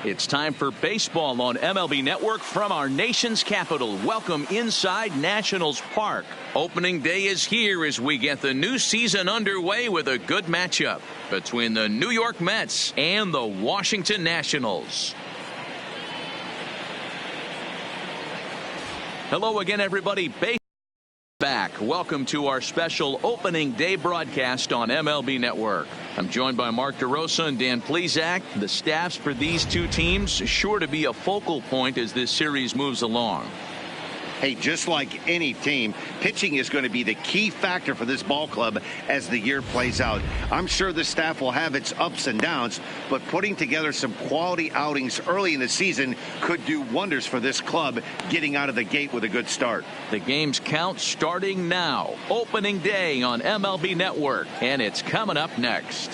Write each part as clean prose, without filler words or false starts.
It's time for baseball on MLB Network from our nation's capital. Welcome inside Nationals Park. Opening day is here as we get the new season underway with a good matchup between the New York Mets and the Washington Nationals. Hello again, everybody. Back. Welcome to our special opening day broadcast on MLB Network. I'm joined by Mark DeRosa and Dan Plesac. The staffs for these two teams sure to be a focal point as this series moves along. Hey, just like any team, pitching is going to be the key factor for this ball club as the year plays out. I'm sure the staff will have its ups and downs, but putting together some quality outings early in the season could do wonders for this club getting out of the gate with a good start. The game's count starting now. Opening day on MLB Network, and it's coming up next.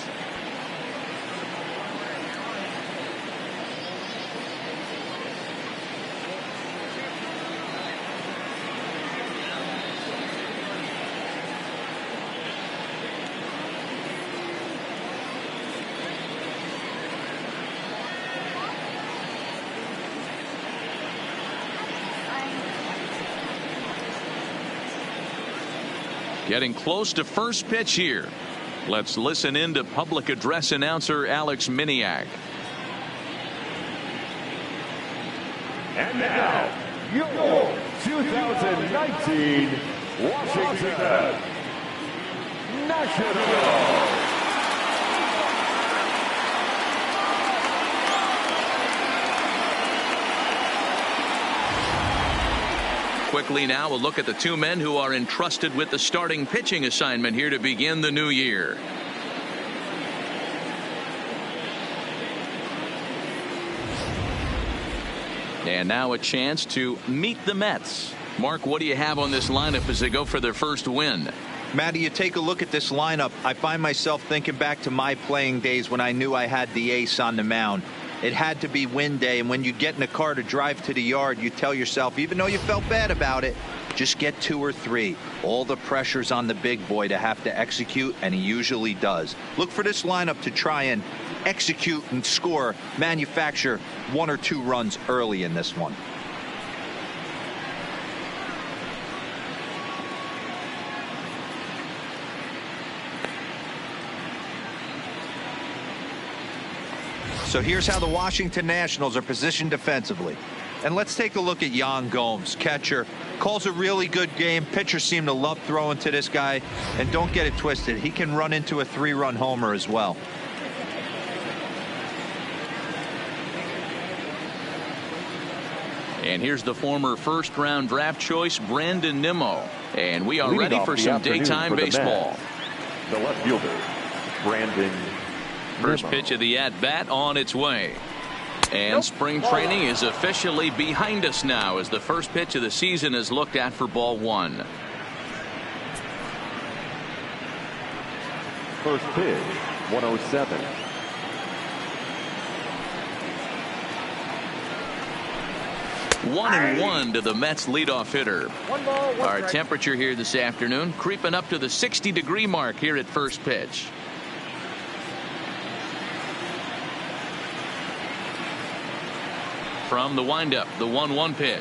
Getting close to first pitch here. Let's listen in to public address announcer Alex Miniak. And now, your 2019 Washington Nationals. Quickly now, a look at the two men who are entrusted with the starting pitching assignment here to begin the new year. And now a chance to meet the Mets. Mark, what do you have on this lineup as they go for their first win? Matty, you take a look at this lineup. I find myself thinking back to my playing days when I knew I had the ace on the mound. It had to be win day, and when you get in a car to drive to the yard, you tell yourself, even though you felt bad about it, just get 2 or 3. All the pressure's on the big boy to have to execute, and he usually does. Look for this lineup to try and execute and score, manufacture 1 or 2 runs early in this one. So here's how the Washington Nationals are positioned defensively. And let's take a look at Yan Gomes, catcher. Calls a really good game. Pitchers seem to love throwing to this guy. And don't get it twisted, he can run into a 3-run homer as well. And here's the former first-round draft choice, Brandon Nimmo. And we are ready for some daytime baseball. The left fielder, Brandon First pitch of the at-bat on its way. And spring training is officially behind us now as the first pitch of the season is looked at for ball 1. First pitch, 107. One and one to the Mets leadoff hitter. Our temperature here this afternoon creeping up to the 60-degree mark here at first pitch. From the windup, the 1-1 pitch.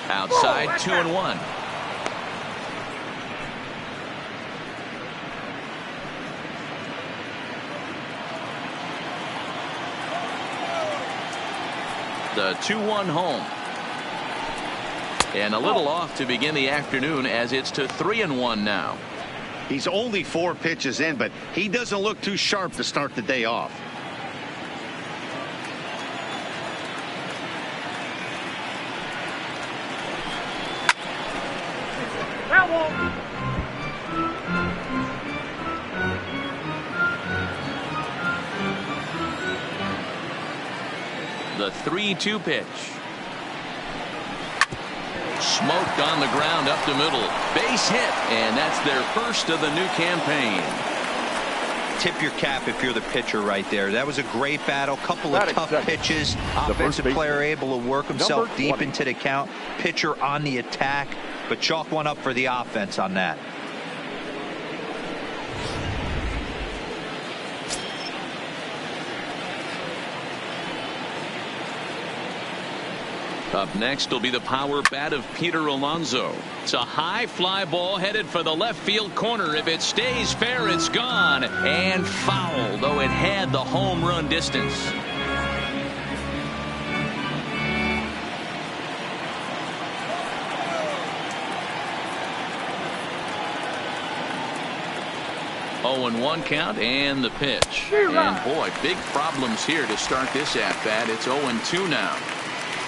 Outside, 2-1. The 2-1 home. And a little off to begin the afternoon as it's to 3-1 now. He's only 4 pitches in, but he doesn't look too sharp to start the day off. The 3-2 pitch. Smoked on the ground up the middle. Base hit, and that's their first of the new campaign. Tip your cap if you're the pitcher right there. That was a great battle. Couple of tough pitches. Offensive player able to work himself deep into the count. Pitcher on the attack, but chalk one up for the offense on that. Up next will be the power bat of Peter Alonso. It's a high fly ball headed for the left field corner. If it stays fair, it's gone. And foul, though it had the home run distance. Oh, and 1 count and the pitch. And boy, big problems here to start this at bat. It's 0-2 now.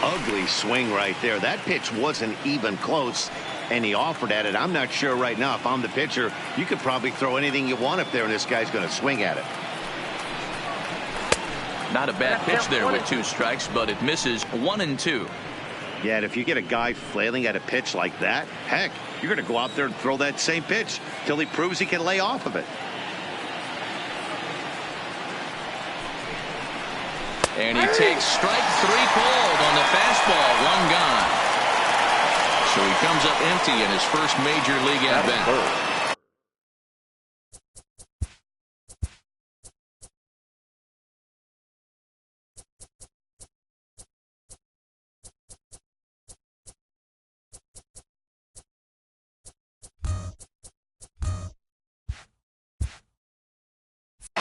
Ugly swing right there. That pitch wasn't even close, and he offered at it. I'm not sure right now if I'm the pitcher. You could probably throw anything you want up there, and this guy's going to swing at it. Not a bad pitch there with 2 strikes, but it misses 1-2. Yeah, and if you get a guy flailing at a pitch like that, heck, you're going to go out there and throw that same pitch till he proves he can lay off of it. And he takes strike 3 called on the fastball. 1 gone. So he comes up empty in his first major league at bat.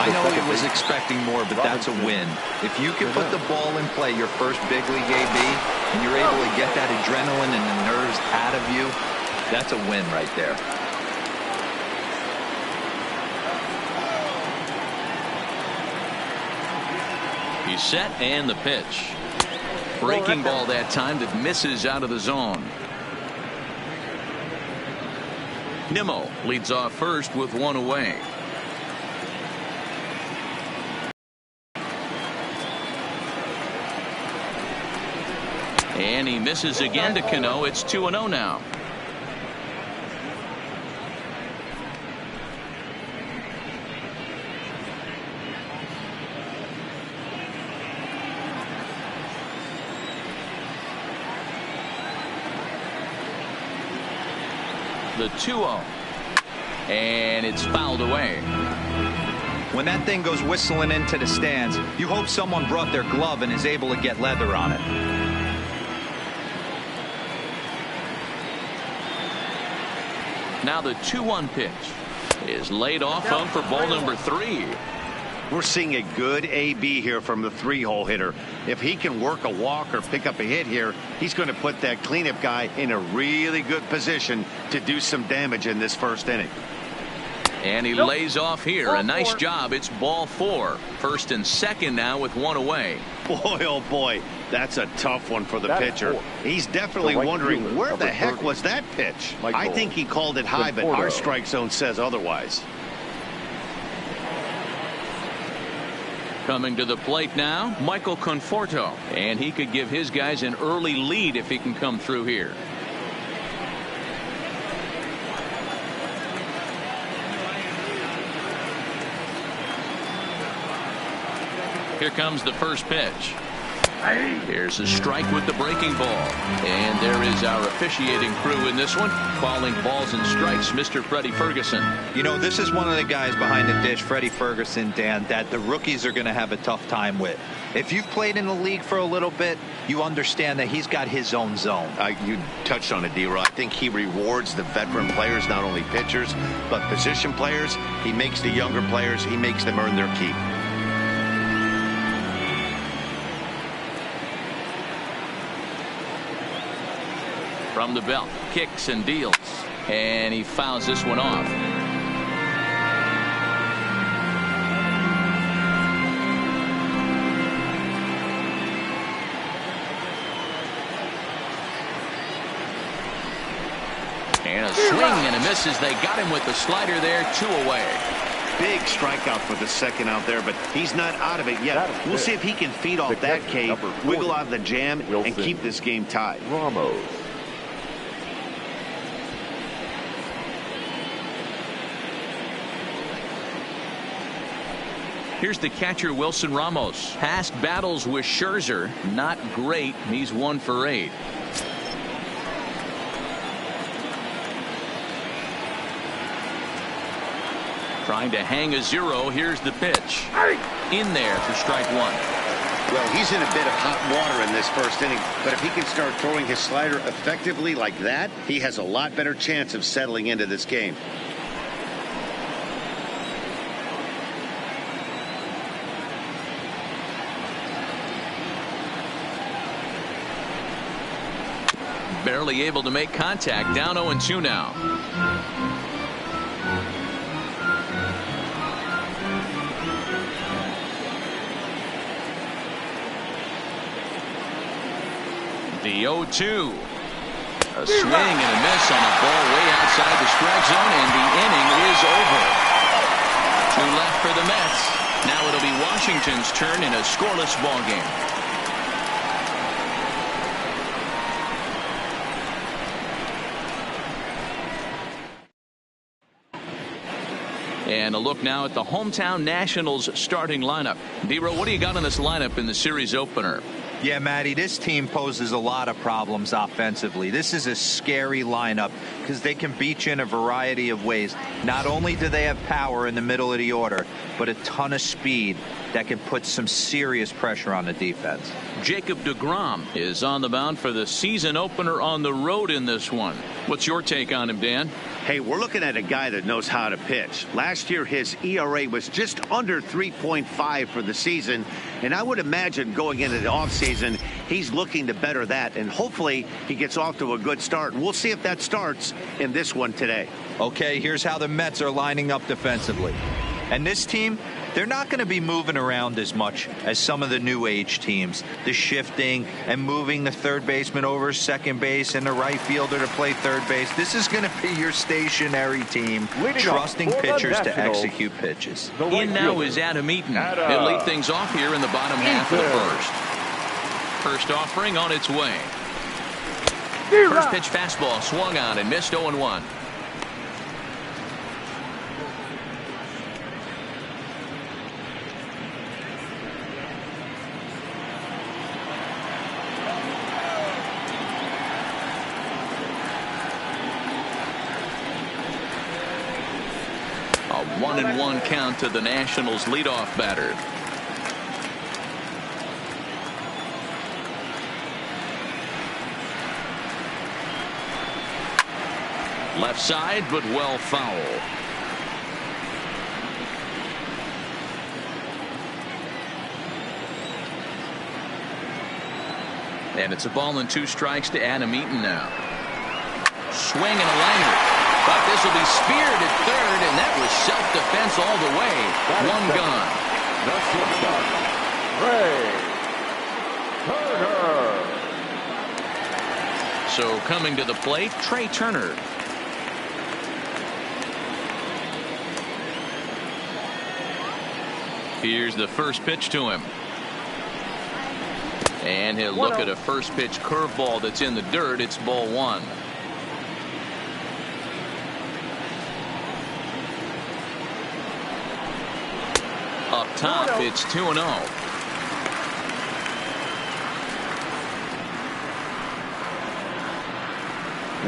I know he was expecting more, but that's a win. If you can put the ball in play, your first big league AB, and you're able to get that adrenaline and the nerves out of you, that's a win right there. He's set and the pitch. Breaking ball that time that misses out of the zone. Nimmo leads off first with 1 away. And he misses again to Cano. It's 2-0 now. The 2-0. And it's fouled away. When that thing goes whistling into the stands, you hope someone brought their glove and is able to get leather on it. Now the 2-1 pitch is laid off home for ball number 3. We're seeing a good AB here from the 3-hole hitter. If he can work a walk or pick up a hit here, he's going to put that cleanup guy in a really good position to do some damage in this first inning. And he lays off here. A nice job. It's ball 4. First and second now with 1 away. Boy, oh boy, that's a tough one for the pitcher. He's definitely wondering where the heck was that pitch. I think he called it high, but our strike zone says otherwise. Coming to the plate now, Michael Conforto. And he could give his guys an early lead if he can come through here. Here comes the first pitch. Here's a strike with the breaking ball. And there is our officiating crew in this one, calling balls and strikes, Mr. Freddie Ferguson. You know, this is one of the guys behind the dish, Freddie Ferguson, Dan, that the rookies are going to have a tough time with. If you've played in the league for a little bit, you understand that he's got his own zone. You touched on it, D-Roy. I think he rewards the veteran players, not only pitchers, but position players. He makes the younger players, he makes them earn their keep. From the belt, kicks and deals, and he fouls this one off. And a swing and a miss as they got him with the slider there. 2 away. Big strikeout for the second out there, but he's not out of it yet. We'll see if he can feed off that K, wiggle out of the jam, and keep this game tied. Ramos. Here's the catcher, Wilson Ramos. Past battles with Scherzer, not great. He's 1 for 8. Trying to hang a 0. Here's the pitch. In there for strike 1. Well, he's in a bit of hot water in this first inning, but if he can start throwing his slider effectively like that, he has a lot better chance of settling into this game. Barely able to make contact. Down 0-2 now. The 0-2. A swing and a miss on a ball way outside the strike zone, and the inning is over. 2 left for the Mets. Now it'll be Washington's turn in a scoreless ball game. And a look now at the hometown Nationals starting lineup. D-Row, what do you got in this lineup in the series opener? Yeah, Matty, this team poses a lot of problems offensively. This is a scary lineup because they can beat you in a variety of ways. Not only do they have power in the middle of the order, but a ton of speed that can put some serious pressure on the defense. Jacob deGrom is on the mound for the season opener on the road in this one. What's your take on him, Dan? Hey, we're looking at a guy that knows how to pitch. Last year, his ERA was just under 3.5 for the season, and I would imagine going into the offseason, he's looking to better that, and hopefully he gets off to a good start. And we'll see if that starts in this one today. Okay, here's how the Mets are lining up defensively. And this team, they're not going to be moving around as much as some of the new age teams. The shifting and moving the third baseman over second base and the right fielder to play third base. This is going to be your stationary team, trusting pitchers to execute pitches. In now is Adam Eaton. He'll lead things off here in the bottom half of the first. First offering on its way. First pitch fastball swung on and missed 0-1. A 1-1 count to the Nationals leadoff batter. Left side, but well foul. And it's a ball and 2 strikes to Adam Eaton now. Swing and a liner. But this will be speared at third, and that was self-defense all the way. One gone. Ray Turner. So coming to the plate, Trey Turner. Here's the first pitch to him. And he'll look at a first pitch curveball that's in the dirt. It's ball 1. Up top, it's 2-0.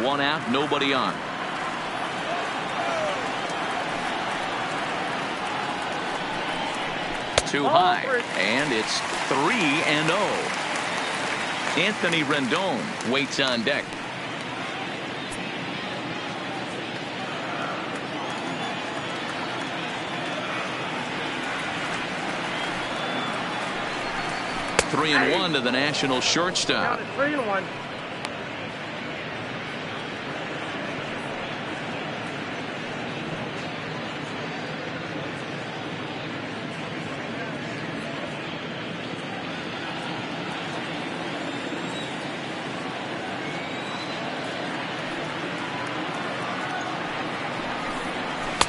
One out, nobody on. Too high, and it's 3-0. Anthony Rendon waits on deck. Three and 1 to the National shortstop. 3-1.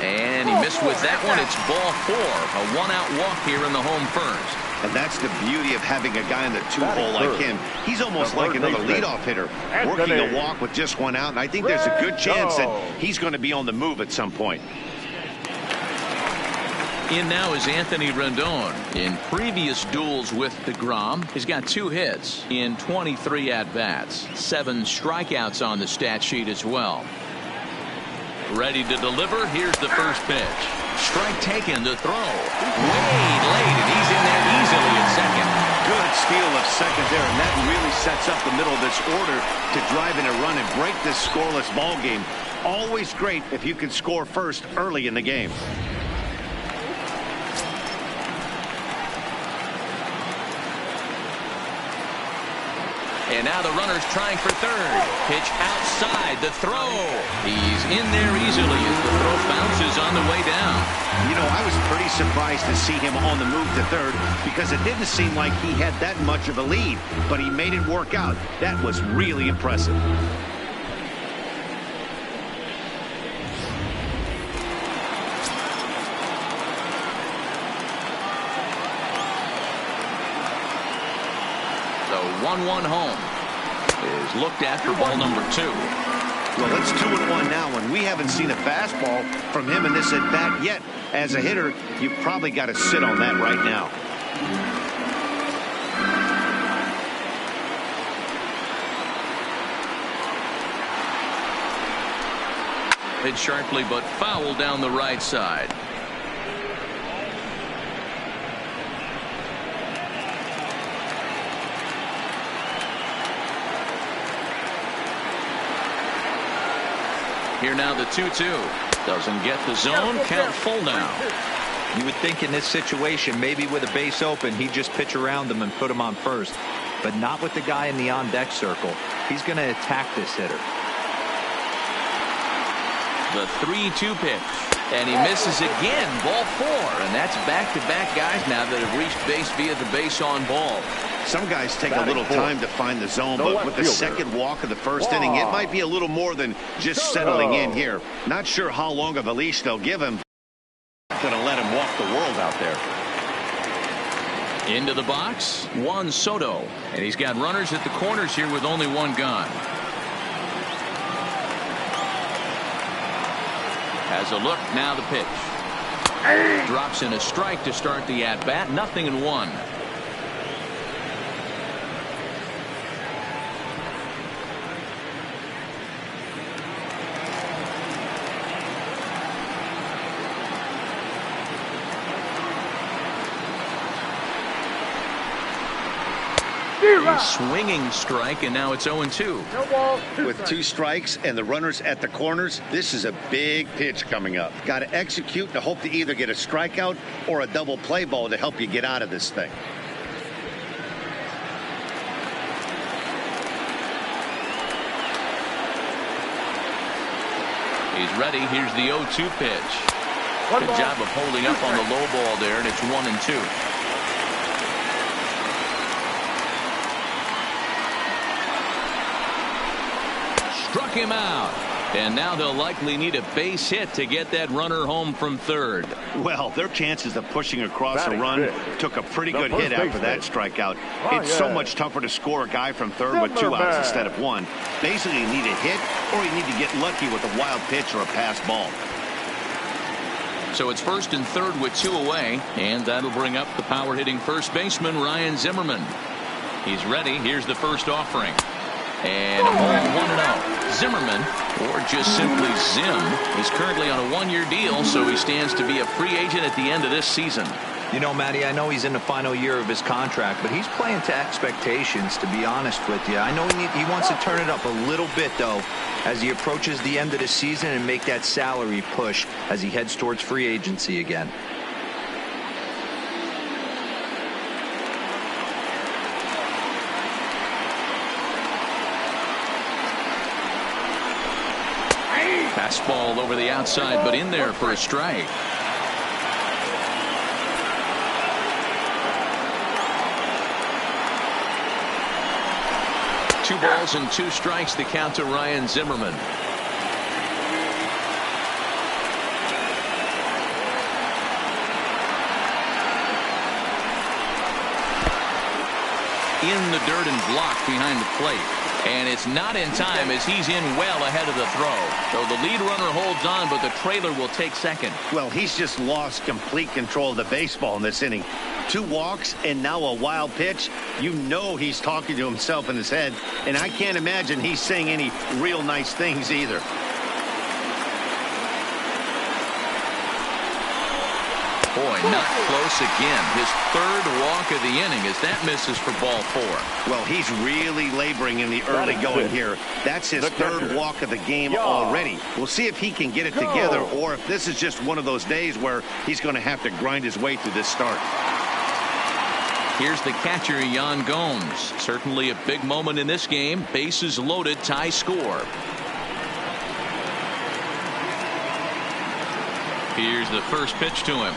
And he missed with that one. It's ball 4. A 1-out walk here in the home first. And that's the beauty of having a guy in the 2-hole like him. He's almost like another leadoff hitter, working a walk with just 1 out. And I think there's a good chance that he's going to be on the move at some point. In now is Anthony Rendon. In previous duels with deGrom, he's got 2 hits in 23 at-bats. 7 strikeouts on the stat sheet as well. Ready to deliver. Here's the first pitch. Strike taken to throw. Way late, and he's in there easily at second. Good sets up the middle of this order to drive in a run and break this scoreless ball game. Always great if you can score first early in the game. And now the runner's trying for third. Pitch outside, the throw. He's in there easily as the throw bounces on the way down. You know, I was pretty surprised to see him on the move to third because it didn't seem like he had that much of a lead, but he made it work out. That was really impressive. The 1-1 home is looked at for ball number 2. Well, it's 2-1 now, and we haven't seen a fastball from him in this at-bat yet. As a hitter, you've probably got to sit on that right now. Hit sharply, but foul down the right side. Here now the 2-2. Doesn't get the zone. Count full now. You would think in this situation, maybe with a base open, he'd just pitch around him and put him on first. But not with the guy in the on-deck circle. He's going to attack this hitter. The 3-2 pitch. And he misses again. Ball 4. And that's back-to-back guys now that have reached base via the base on ball. Some guys take a little time to find the zone, but with the second walk of the first inning, it might be a little more than just settling in here. Not sure how long of a leash they'll give him. Going to let him walk the world out there. Into the box, Juan Soto. And he's got runners at the corners here with only one gone. Has a look, now the pitch. Drops in a strike to start the at-bat, 0-1. Swinging strike, and now it's 0-2. With 2 strikes and the runners at the corners, this is a big pitch coming up. Got to execute and hope to either get a strikeout or a double play ball to help you get out of this thing. He's ready. Here's the 0-2 pitch. Good job of holding up on the low ball there, and it's 1-2. Struck him out. And now they'll likely need a base hit to get that runner home from third. Well, their chances of pushing across a run took a pretty good hit after that strikeout. It's so much tougher to score a guy from third with 2 outs instead of 1. Basically, you need a hit or you need to get lucky with a wild pitch or a pass ball. So it's first and third with 2 away, and that'll bring up the power-hitting first baseman, Ryan Zimmerman. He's ready. Here's the first offering. And a ball 1-0. Zimmerman, or just simply Zim, is currently on a 1-year deal, so he stands to be a free agent at the end of this season. You know, Matty, I know he's in the final year of his contract, but he's playing to expectations, to be honest with you. I know he wants to turn it up a little bit, though, as he approaches the end of the season and make that salary push as he heads towards free agency again. Fastball over the outside, but in there for a strike. Two balls and 2 strikes to count to Ryan Zimmerman. In the dirt and blocked behind the plate. And it's not in time as he's in well ahead of the throw. So the lead runner holds on, but the trailer will take second. Well, he's just lost complete control of the baseball in this inning. 2 walks and now a wild pitch. You know he's talking to himself in his head, and I can't imagine he's saying any real nice things either. Boy, not close again. His third walk of the inning as that misses for ball 4. Well, he's really laboring in the early going here. That's his third walk of the game already. We'll see if he can get it together or if this is just one of those days where he's going to have to grind his way through this start. Here's the catcher, Yan Gomes. Certainly a big moment in this game. Bases loaded, tie score. Here's the first pitch to him.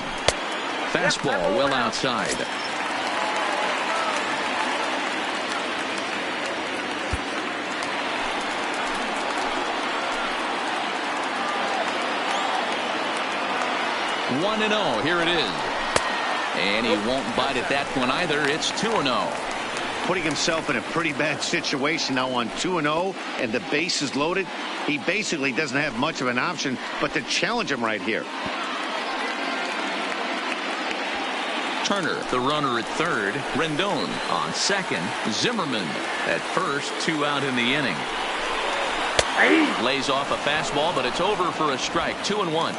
Fastball well outside. One and 0. Here it is. And he won't bite at that one either. It's 2-0. Putting himself in a pretty bad situation now on 2-0 and the base is loaded. He basically doesn't have much of an option but to challenge him right here. Turner, the runner at third. Rendon on second. Zimmerman at first. 2 out in the inning. Lays off a fastball, but it's over for a strike. 2-1.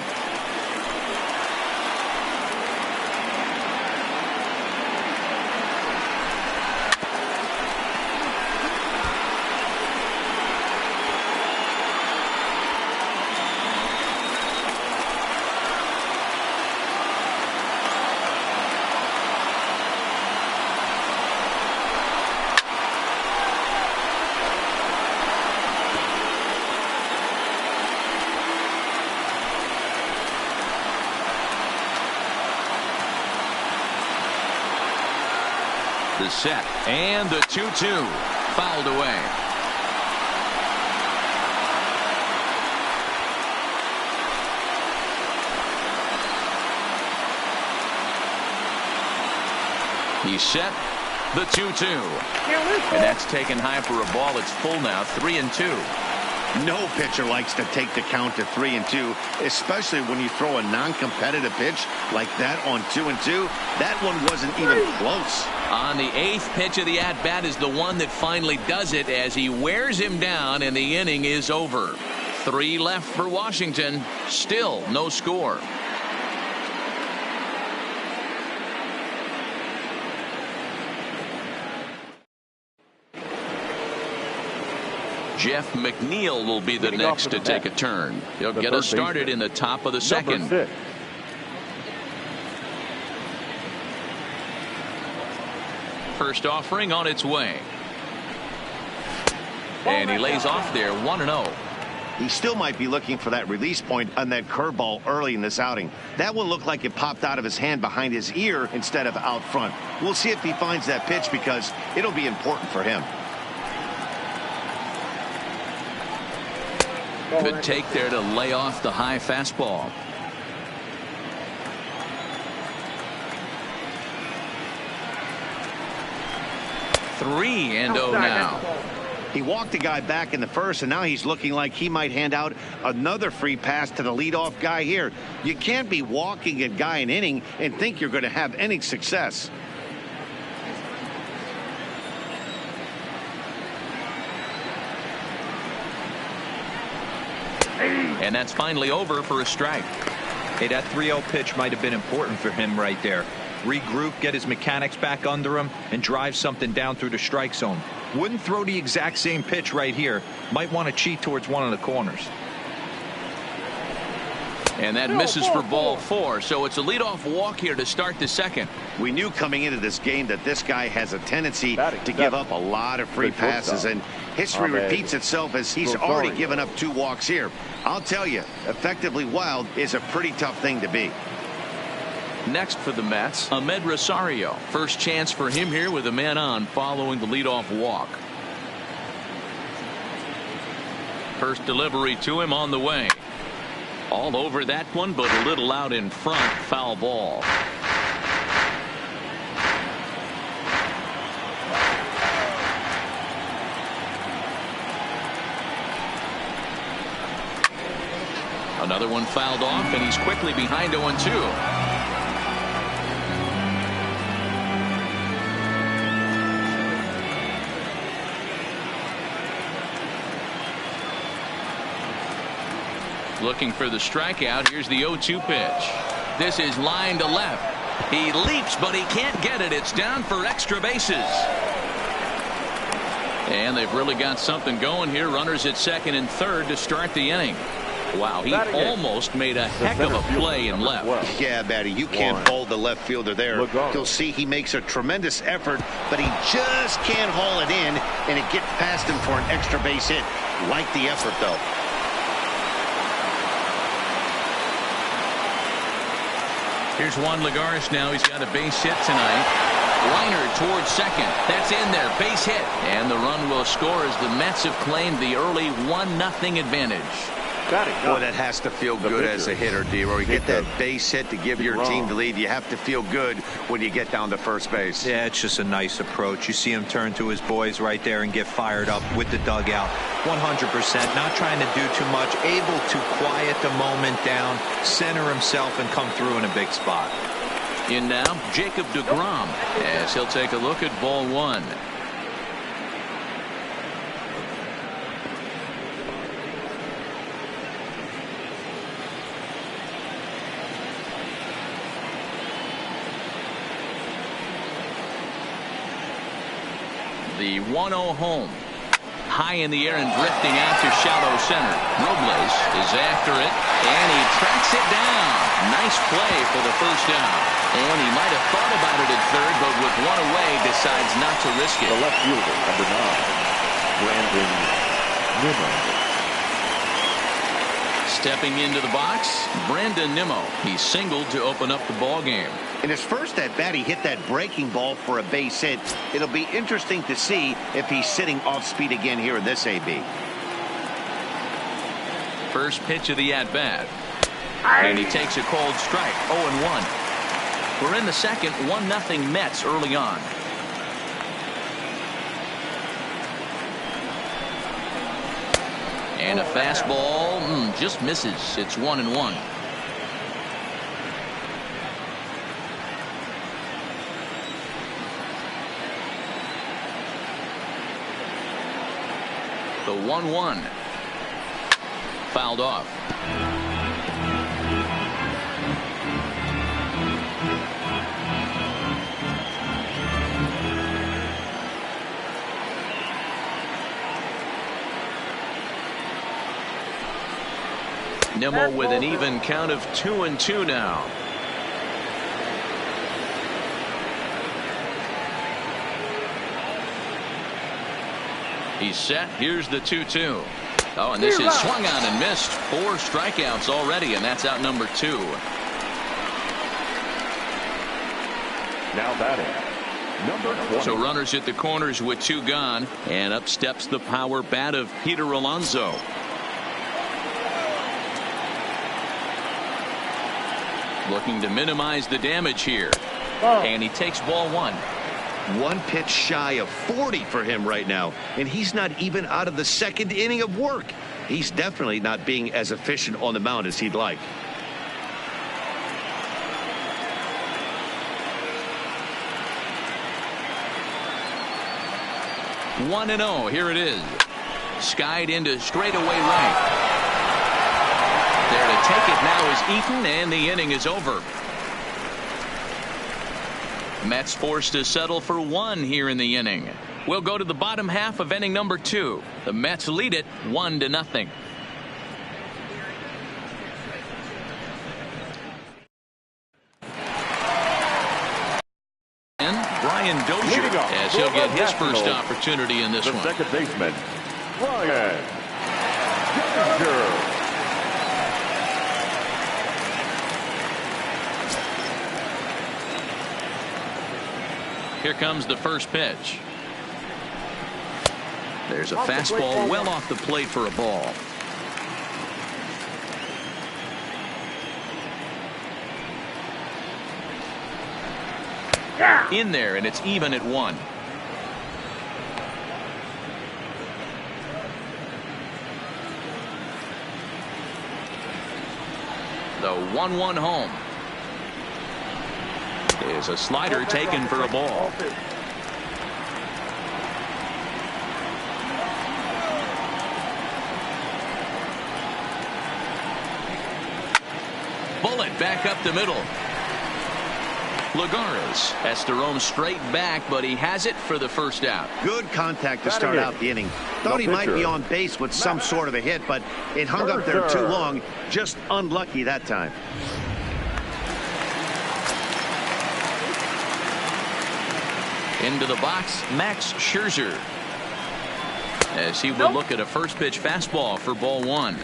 The set and the 2-2 fouled away. He's set. The 2-2. And that's taken high for a ball. It's full now. 3-2. No pitcher likes to take the count to 3-2, especially when you throw a non-competitive pitch like that on 2-2. That one wasn't even close. On the 8th pitch of the at-bat is the one that finally does it as he wears him down and the inning is over. 3 left for Washington. Still no score. Jeff McNeil will be the next to take a turn. He'll get us started in the top of the second. First offering on its way. And he lays off there. 1-0. He still might be looking for that release point on that curveball early in this outing. That one looked like it popped out of his hand behind his ear instead of out front. We'll see if he finds that pitch because it'll be important for him. Good take there to lay off the high fastball. Three and 0 now. He walked the guy back in the first, and now he's looking like he might hand out another free pass to the leadoff guy here. You can't be walking a guy an inning and think you're going to have any success. And that's finally over for a strike. Hey, that 3-0 pitch might have been important for him right there. Regroup, get his mechanics back under him, and drive something down through the strike zone. Wouldn't throw the exact same pitch right here. Might want to cheat towards one of the corners. And that misses for ball 4, so it's a leadoff walk here to start the second. We knew coming into this game that this guy has a tendency to give up a lot of free passes, and history repeats itself as he's already given up 2 walks here. I'll tell you, effectively wild is a pretty tough thing to be. Next for the Mets, Ahmed Rosario. First chance for him here with a man on following the leadoff walk. First delivery to him on the way. All over that one, but a little out in front. Foul ball. Another one fouled off, and he's quickly behind 0-2. Looking for the strikeout. Here's the 0-2 pitch. This is line to left. He leaps, but he can't get it. It's down for extra bases. And they've really got something going here. Runners at second and third to start the inning. Wow, he almost made a heck of a play in left. Yeah, Matty, you can't hold the left fielder there. You'll see he makes a tremendous effort, but he just can't haul it in, and it gets past him for an extra base hit. Like the effort, though. Here's Juan Lagares now. He's got a base hit tonight. Liner towards second. That's in there. Base hit. And the run will score as the Mets have claimed the early 1-0 advantage. Boy, that has to feel good as a hitter, D-Roy. You get that base hit to give your team the lead. You have to feel good when you get down to first base. Yeah, it's just a nice approach. You see him turn to his boys right there and get fired up with the dugout. 100%. Not trying to do too much. Able to quiet the moment down, center himself, and come through in a big spot. In now, Jacob deGrom, as he'll take a look at ball one. The 1-0 home. High in the air and drifting out to shallow center. Robles is after it, and he tracks it down. Nice play for the first down. And he might have thought about it at third, but with one away, decides not to risk it. The left fielder, number 9, Brandon Nimmo. Stepping into the box, Brandon Nimmo. He singled to open up the ball game. In his first at bat, he hit that breaking ball for a base hit. It'll be interesting to see if he's sitting off speed again here in this AB. First pitch of the at bat, and he takes a cold strike. 0-1. We're in the second. 1-0 Mets early on. And a fastball just misses. It's 1-1. The 1-1 fouled off. Nimmo with an even count of 2-2 now. He's set. Here's the 2-2. Oh, and this is swung on and missed. 4 strikeouts already, and that's out number 2. Now batting, number 20. So runners at the corners with 2 gone, and up steps the power bat of Peter Alonso. Looking to minimize the damage here. And he takes ball 1. 1 pitch shy of 40 for him right now, and he's not even out of the second inning of work. He's definitely not being as efficient on the mound as he'd like. 1-0. Here it is. Skied into straightaway right. There to take it now is Eaton, and the inning is over. Mets forced to settle for 1 here in the inning. We'll go to the bottom half of inning number 2. The Mets lead it 1-0. And Brian Dozier, as he'll get his first opportunity in this one. Second baseman, Brian Dozier. Here comes the first pitch. There's a fastball well off the plate for a ball. In there, and it's even at 1. The 1-1 home. Is a slider taken for a ball. bullet back up the middle. Lagares has to roam straight back, but he has it for the first out. Good contact to start out the inning. Thought he might be on base with some sort of a hit, but it hung up there too long. Just unlucky that time. Into the box, Max Scherzer, as he would look at a first pitch fastball for ball one.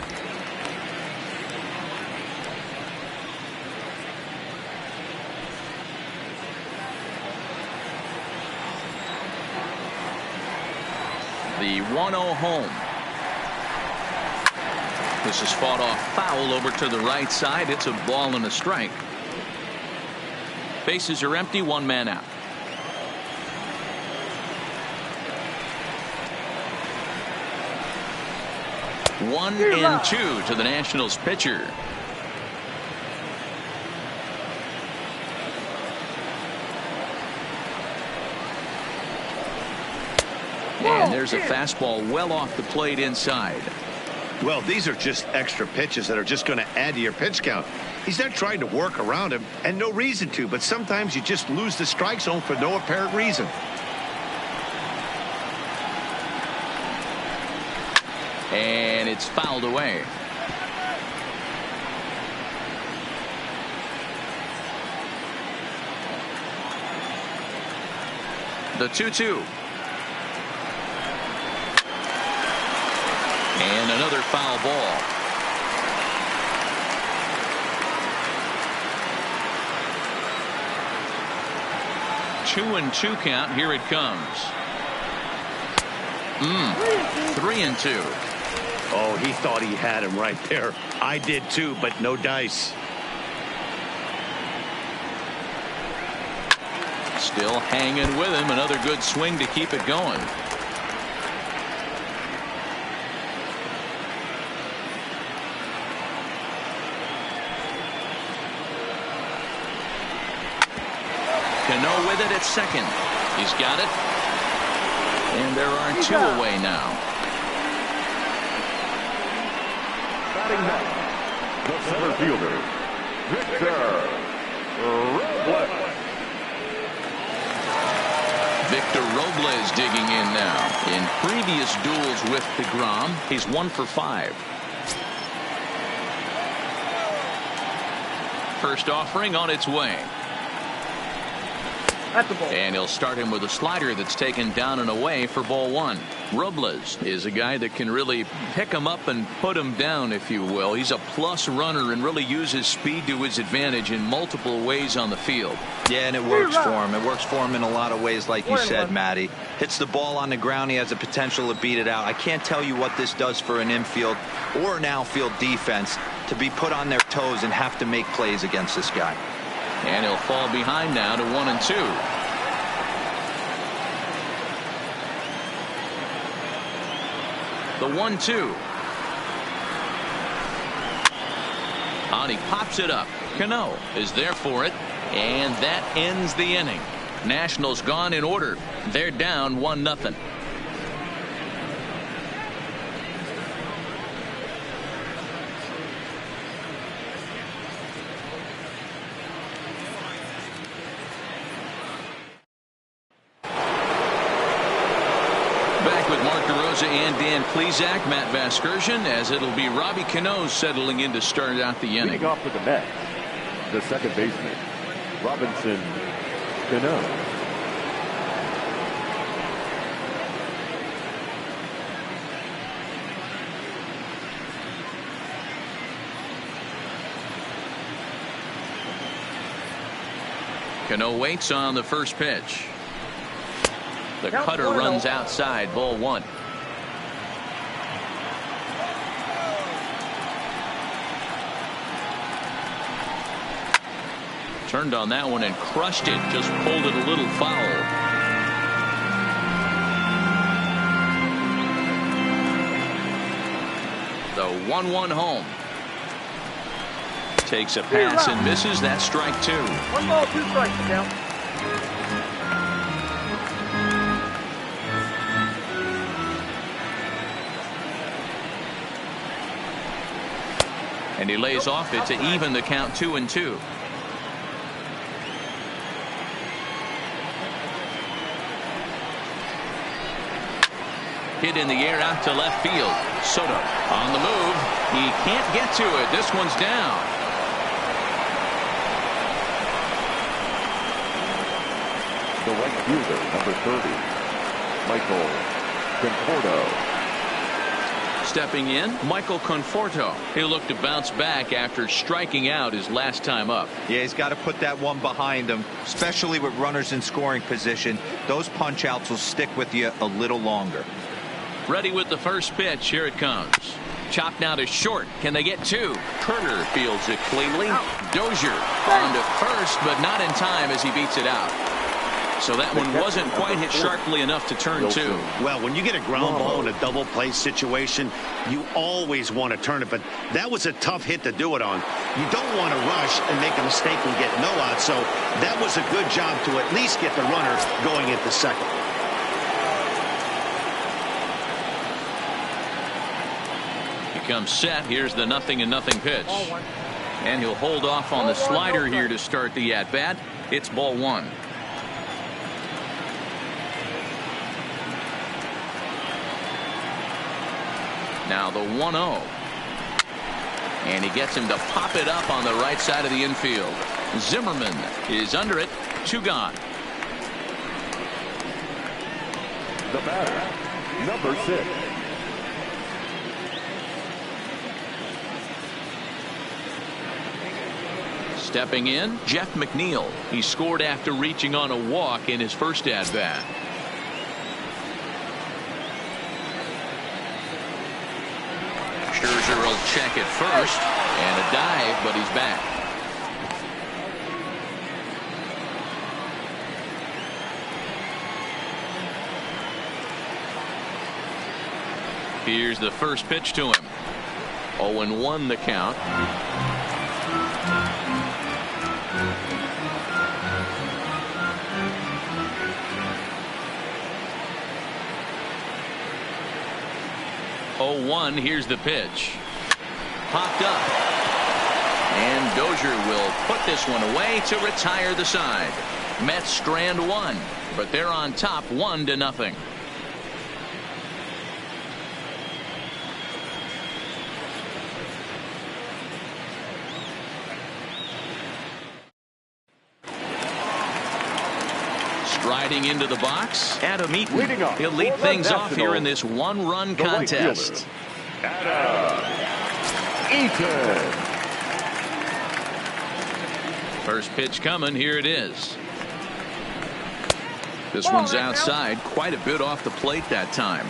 The 1-0 home. This is fought off foul over to the right side. It's a ball and a strike. Bases are empty, one man out. One and two to the Nationals pitcher. And there's a fastball well off the plate inside. Well, these are just extra pitches that are just going to add to your pitch count. He's not trying to work around him, and no reason to, but sometimes you just lose the strike zone for no apparent reason. And it's fouled away. The 2-2. And another foul ball. Two and two count. Here it comes. 3-2. Oh, he thought he had him right there. I did too, but no dice. Still hanging with him. Another good swing to keep it going. Cano with it at second. He's got it. And there are two away now. Batting next, the center fielder, Victor Robles. Victor Robles digging in now. In previous duels with DeGrom, he's 1 for 5. First offering on its way. And he'll start him with a slider that's taken down and away for ball one. Robles is a guy that can really pick him up and put him down, if you will. He's a plus runner and really uses speed to his advantage in multiple ways on the field. Yeah, and it works for him. It works for him in a lot of ways, like you said, Matty. Hits the ball on the ground. He has the potential to beat it out. I can't tell you what this does for an infield or an outfield defense to be put on their toes and have to make plays against this guy. And he'll fall behind now to 1 and 2. The 1-2. And he pops it up. Cano is there for it. And that ends the inning. Nationals gone in order. They're down 1-0. And Dan Plesac, Matt Vasgersian, as it'll be Robbie Cano settling in to start out the inning. Leading off for the Mets, the second baseman, Robinson Cano. Cano waits on the first pitch. The cutter runs outside, ball one. Turned on that one and crushed it. Just pulled it a little foul. The 1-1 home. Takes a pass and misses. That's strike two. 1 ball, 2 strikes now. And he lays off it to even the count 2-2. Hit in the air out to left field. Soto on the move. He can't get to it. This one's down. The right fielder, number 30, Michael Conforto. Stepping in, Michael Conforto. He'll look to bounce back after striking out his last time up. Yeah, he's got to put that one behind him, especially with runners in scoring position. Those punch outs will stick with you a little longer. Ready with the first pitch. Here it comes. Chopped now to short. Can they get two? Turner fields it cleanly. Dozier on to first, but not in time as he beats it out. So that one wasn't quite hit sharply enough to turn two. Well, when you get a ground ball in a double play situation, you always want to turn it, but that was a tough hit to do it on. You don't want to rush and make a mistake and get no out, so that was a good job to at least get the runner going at the second. He comes set. Here's the 0-0 pitch. And he'll hold off on the slider here to start the at-bat. It's ball one. Now the 1-0. And he gets him to pop it up on the right side of the infield. Zimmerman is under it. Two gone. The batter, number 6. Stepping in, Jeff McNeil. He scored after reaching on a walk in his first at-bat. Scherzer will check it first, and a dive, but he's back. Here's the first pitch to him. 0-1 the count. Here's the pitch. Popped up. And Dozier will put this one away to retire the side. Mets strand one, but they're on top 1-0. Striding into the box, Adam Eaton. He'll lead things off here in this one-run contest. Adam Eaton. First pitch coming. Here it is. This one's outside, quite a bit off the plate that time.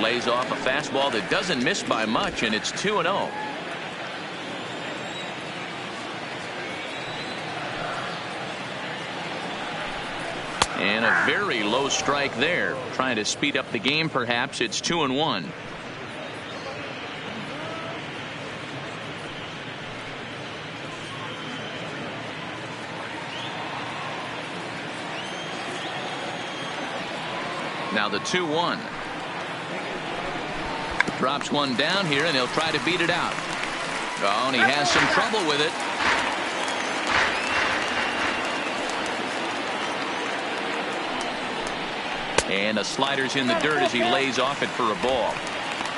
Lays off a fastball that doesn't miss by much, and it's 2-0. And a very low strike there. Trying to speed up the game, perhaps. It's 2-1. Now the 2-1. Drops one down here, and he'll try to beat it out. Oh, and he has some trouble with it. And the slider's in the dirt as he lays off it for a ball.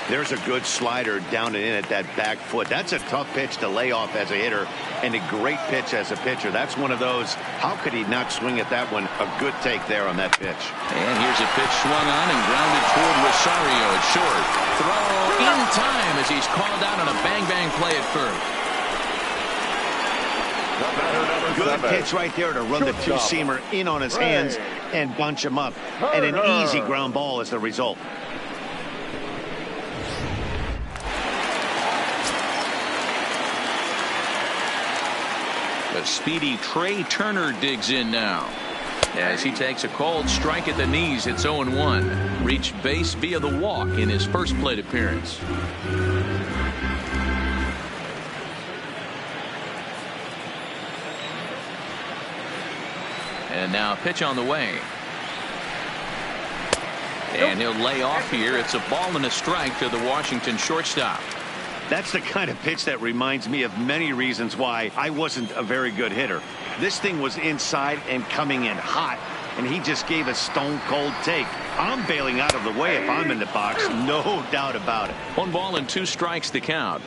There's a good slider down and in at that back foot. That's a tough pitch to lay off as a hitter, and a great pitch as a pitcher. That's one of those, how could he not swing at that one? A good take there on that pitch. And here's a pitch swung on and grounded toward Rosario at short. Throw in time as he's called out on a bang-bang play at first. Good pitch right there to run the two-seamer in on his hands and bunch him up. And an easy ground ball as the result. The speedy Trey Turner digs in now. As he takes a cold strike at the knees, it's 0-1. Reached base via the walk in his first plate appearance. And now pitch on the way. And he'll lay off here. It's a ball and a strike to the Washington shortstop. That's the kind of pitch that reminds me of many reasons why I wasn't a very good hitter. This thing was inside and coming in hot, and he just gave a stone-cold take. I'm bailing out of the way if I'm in the box, no doubt about it. 1 ball and 2 strikes to count.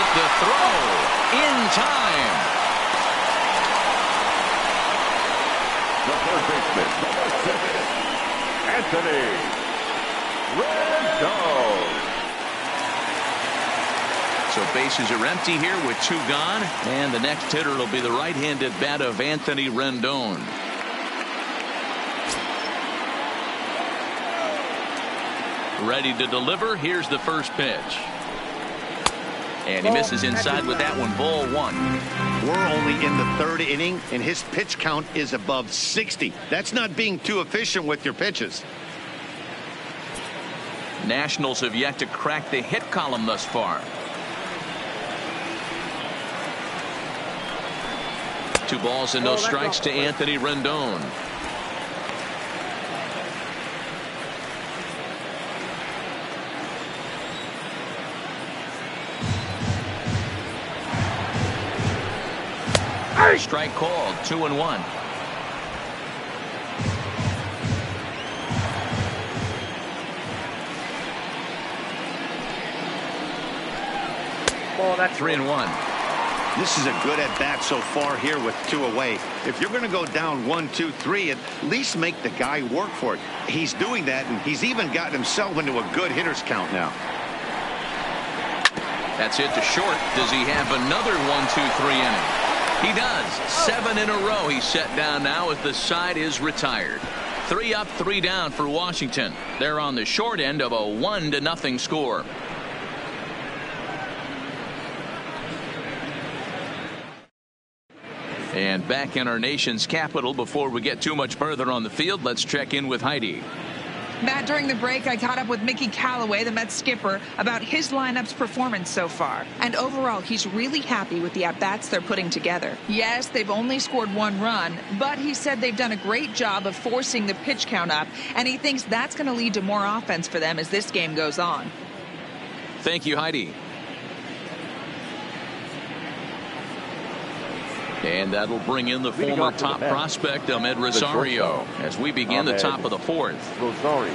The throw in time. The third baseman, number 7, Anthony Rendon. So bases are empty here with 2 gone, and the next hitter will be the right-handed bat of Anthony Rendon. Ready to deliver. Here's the first pitch. And he misses inside with that one. Ball 1. We're only in the 3rd inning, and his pitch count is above 60. That's not being too efficient with your pitches. Nationals have yet to crack the hit column thus far. 2 balls and no strikes to Anthony Rendon. Strike called. 2-1. Ball, that's 3-1. This is a good at bat so far here with 2 away. If you're going to go down 1, 2, 3, at least make the guy work for it. He's doing that, and he's even gotten himself into a good hitter's count now. That's hit to short. Does he have another 1, 2, 3 inning? He does. 7 in a row. He's set down now as the side is retired. 3 up, 3 down for Washington. They're on the short end of a 1-0 score. And back in our nation's capital, before we get too much further on the field, let's check in with Heidi. Matt, during the break, I caught up with Mickey Callaway, the Mets skipper, about his lineup's performance so far. And overall, he's really happy with the at-bats they're putting together. Yes, they've only scored 1 run, but he said they've done a great job of forcing the pitch count up, and he thinks that's going to lead to more offense for them as this game goes on. Thank you, Heidi. And that'll bring in the former top prospect, Ahmed Rosario, as we begin the top of the 4th. Rosario.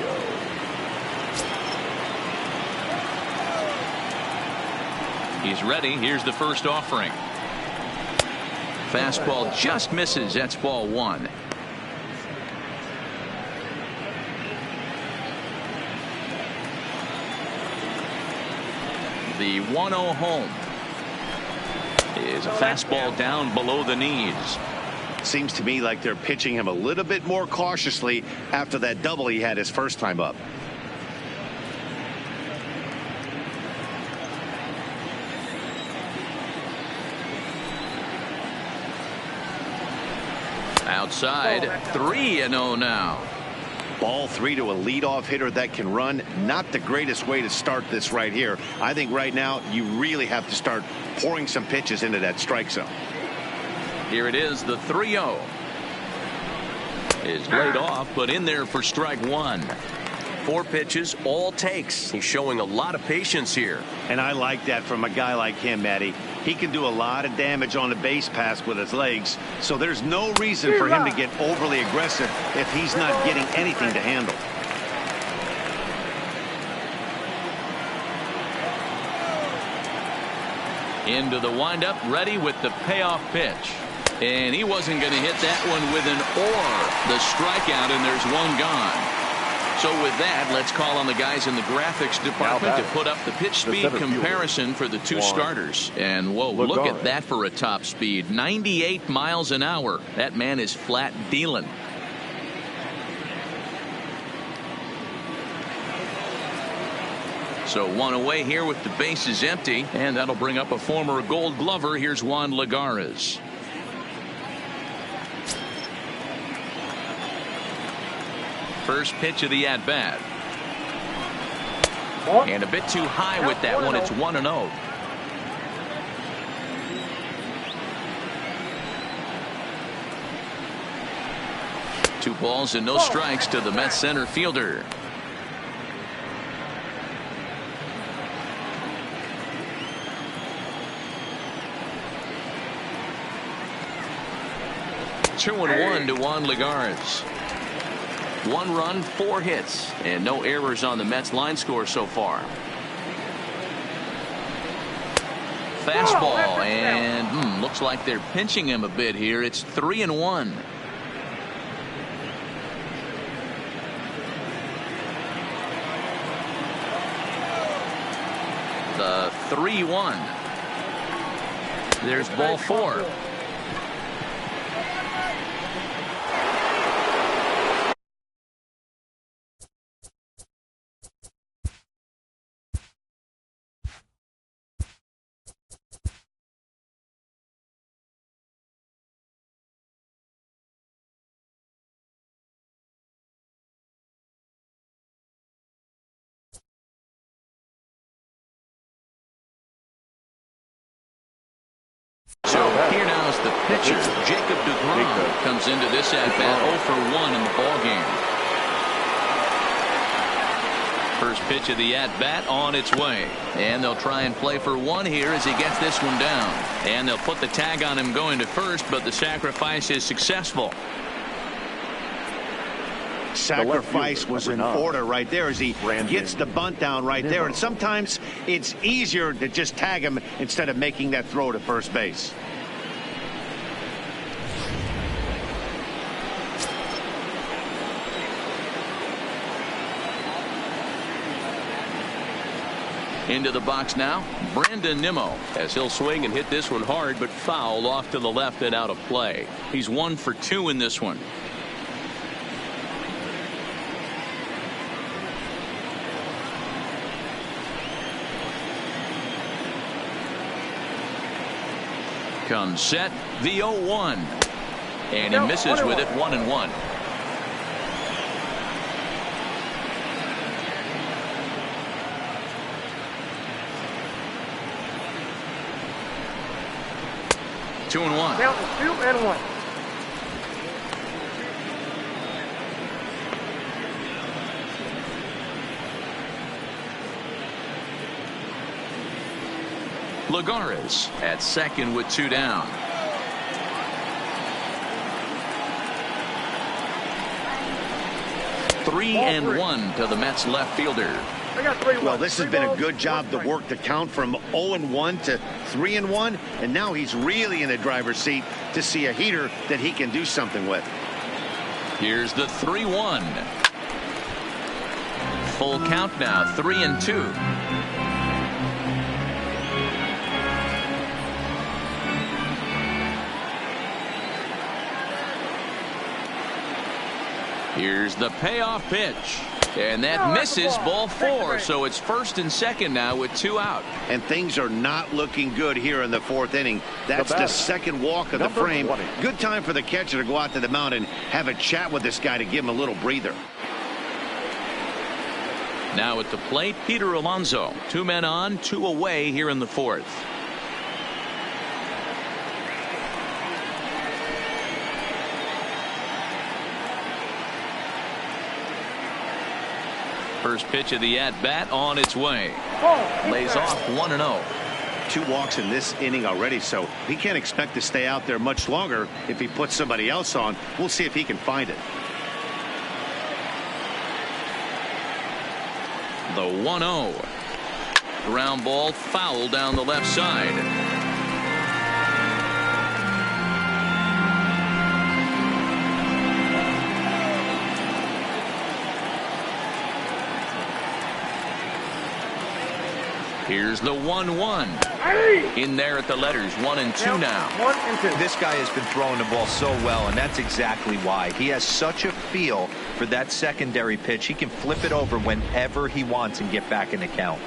He's ready. Here's the first offering. Fastball just misses. That's ball 1. The 1-0 home is a fastball down below the knees. Seems to me like they're pitching him a little bit more cautiously after that double he had his first time up. Outside, 3-0 now. Ball 3 to a leadoff hitter that can run. Not the greatest way to start this right here. I think right now you really have to start pouring some pitches into that strike zone. Here it is, the 3-0. Is laid off, but in there for strike 1. 4 pitches, all takes. He's showing a lot of patience here. And I like that from a guy like him, Matty. He can do a lot of damage on the base pass with his legs, so there's no reason for him to get overly aggressive if he's not getting anything to handle. Into the windup, ready with the payoff pitch. And he wasn't going to hit that one with an the strikeout, and there's 1 gone. So with that, let's call on the guys in the graphics department to put up the pitch speed comparison for the 2 starters. And whoa, look at that for a top speed. 98 miles an hour. That man is flat dealing. So 1 away here with the bases empty, and that'll bring up a former Gold Glover. Here's Juan Lagares. First pitch of the at-bat. And a bit too high with that one. It's 1-0. Two balls and no strikes to the Mets center fielder. Two and one to Juan Lagares. 1 run, 4 hits, and no errors on the Mets line score so far. Fastball, and looks like they're pinching him a bit here. It's 3-1. The 3-1. There's ball 4. So here now is the pitcher, Jacob DeGrom, comes into this at-bat 0 for 1 in the ballgame. First pitch of the at-bat on its way. And they'll try and play for 1 here as he gets this one down. And they'll put the tag on him going to first, but the sacrifice is successful. Sacrifice was in order right there as he gets the bunt down right there. And sometimes it's easier to just tag him instead of making that throw to first base. Into the box now, Brandon Nimmo, as he'll swing and hit this one hard, but foul off to the left and out of play. He's 1 for 2 in this one. Comes set, the 0-1. And he misses with it, 1-1. Two and one. Count is 2-1. Lagares at second with 2 down. Three and 1 to the Mets left fielder. Well, this has been a good job to work the count from 0-1 to 3-1, and now he's really in the driver's seat to see a heater that he can do something with. Here's the 3-1. Full count now, 3-2. Here's the payoff pitch. And that misses, ball 4. So it's first and second now with 2 out. And things are not looking good here in the 4th inning. That's the second walk of the frame. Good time for the catcher to go out to the mound and have a chat with this guy to give him a little breather. Now at the plate, Peter Alonso. 2 men on, 2 away here in the 4th. First pitch of the at-bat on its way. Lays off 1-0. 2 walks in this inning already, so he can't expect to stay out there much longer if he puts somebody else on. We'll see if he can find it. The 1-0. Ground ball foul down the left side. Here's the 1-1. In there at the letters, 1 and 2 now. 1 and 2. This guy has been throwing the ball so well, and that's exactly why. He has such a feel for that secondary pitch. He can flip it over whenever he wants and get back in the count.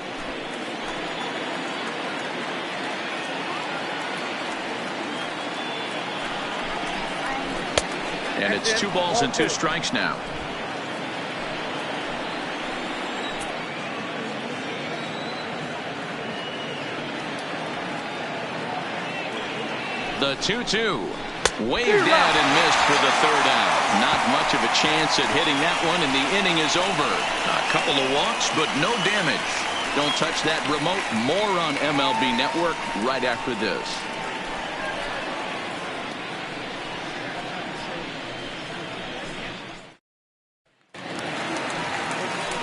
And it's 2 balls and 2 strikes now. The 2-2. Waved at and missed for the third out. Not much of a chance at hitting that one, and the inning is over. A couple of walks, but no damage. Don't touch that remote. More on MLB Network right after this.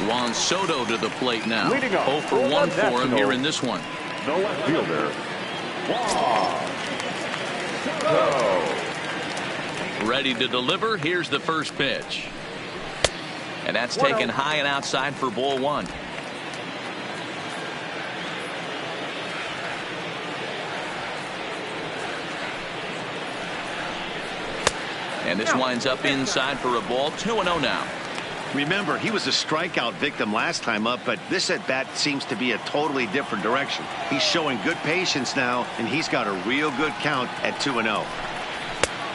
Juan Soto to the plate now. 0 for 1 for him here in this one. The left fielder, Juan Soto. Ready to deliver. Here's the first pitch. And that's taken high and outside for ball 1. And this winds up inside for a ball. 2-0 now. Remember, he was a strikeout victim last time up, but this at-bat seems to be a totally different direction. He's showing good patience now, and he's got a real good count at 2-0.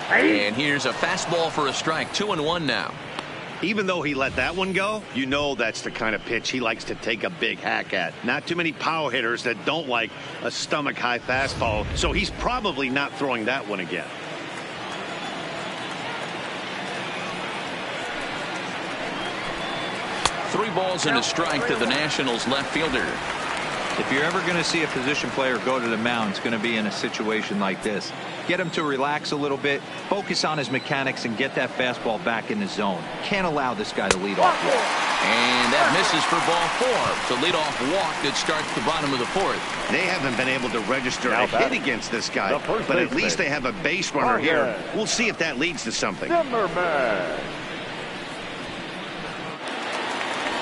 And here's a fastball for a strike. 2-1 now. Even though he let that one go, you know that's the kind of pitch he likes to take a big hack at. Not too many power hitters that don't like a stomach-high fastball, so he's probably not throwing that one again. Three balls and a strike to the Nationals left fielder. If you're ever going to see a position player go to the mound, it's going to be in a situation like this. Get him to relax a little bit, focus on his mechanics, and get that fastball back in the zone. Can't allow this guy to lead off. And that misses for ball 4. The leadoff walk that starts the bottom of the 4th. They haven't been able to register a hit against this guy, but at least they have a base runner here. We'll see if that leads to something.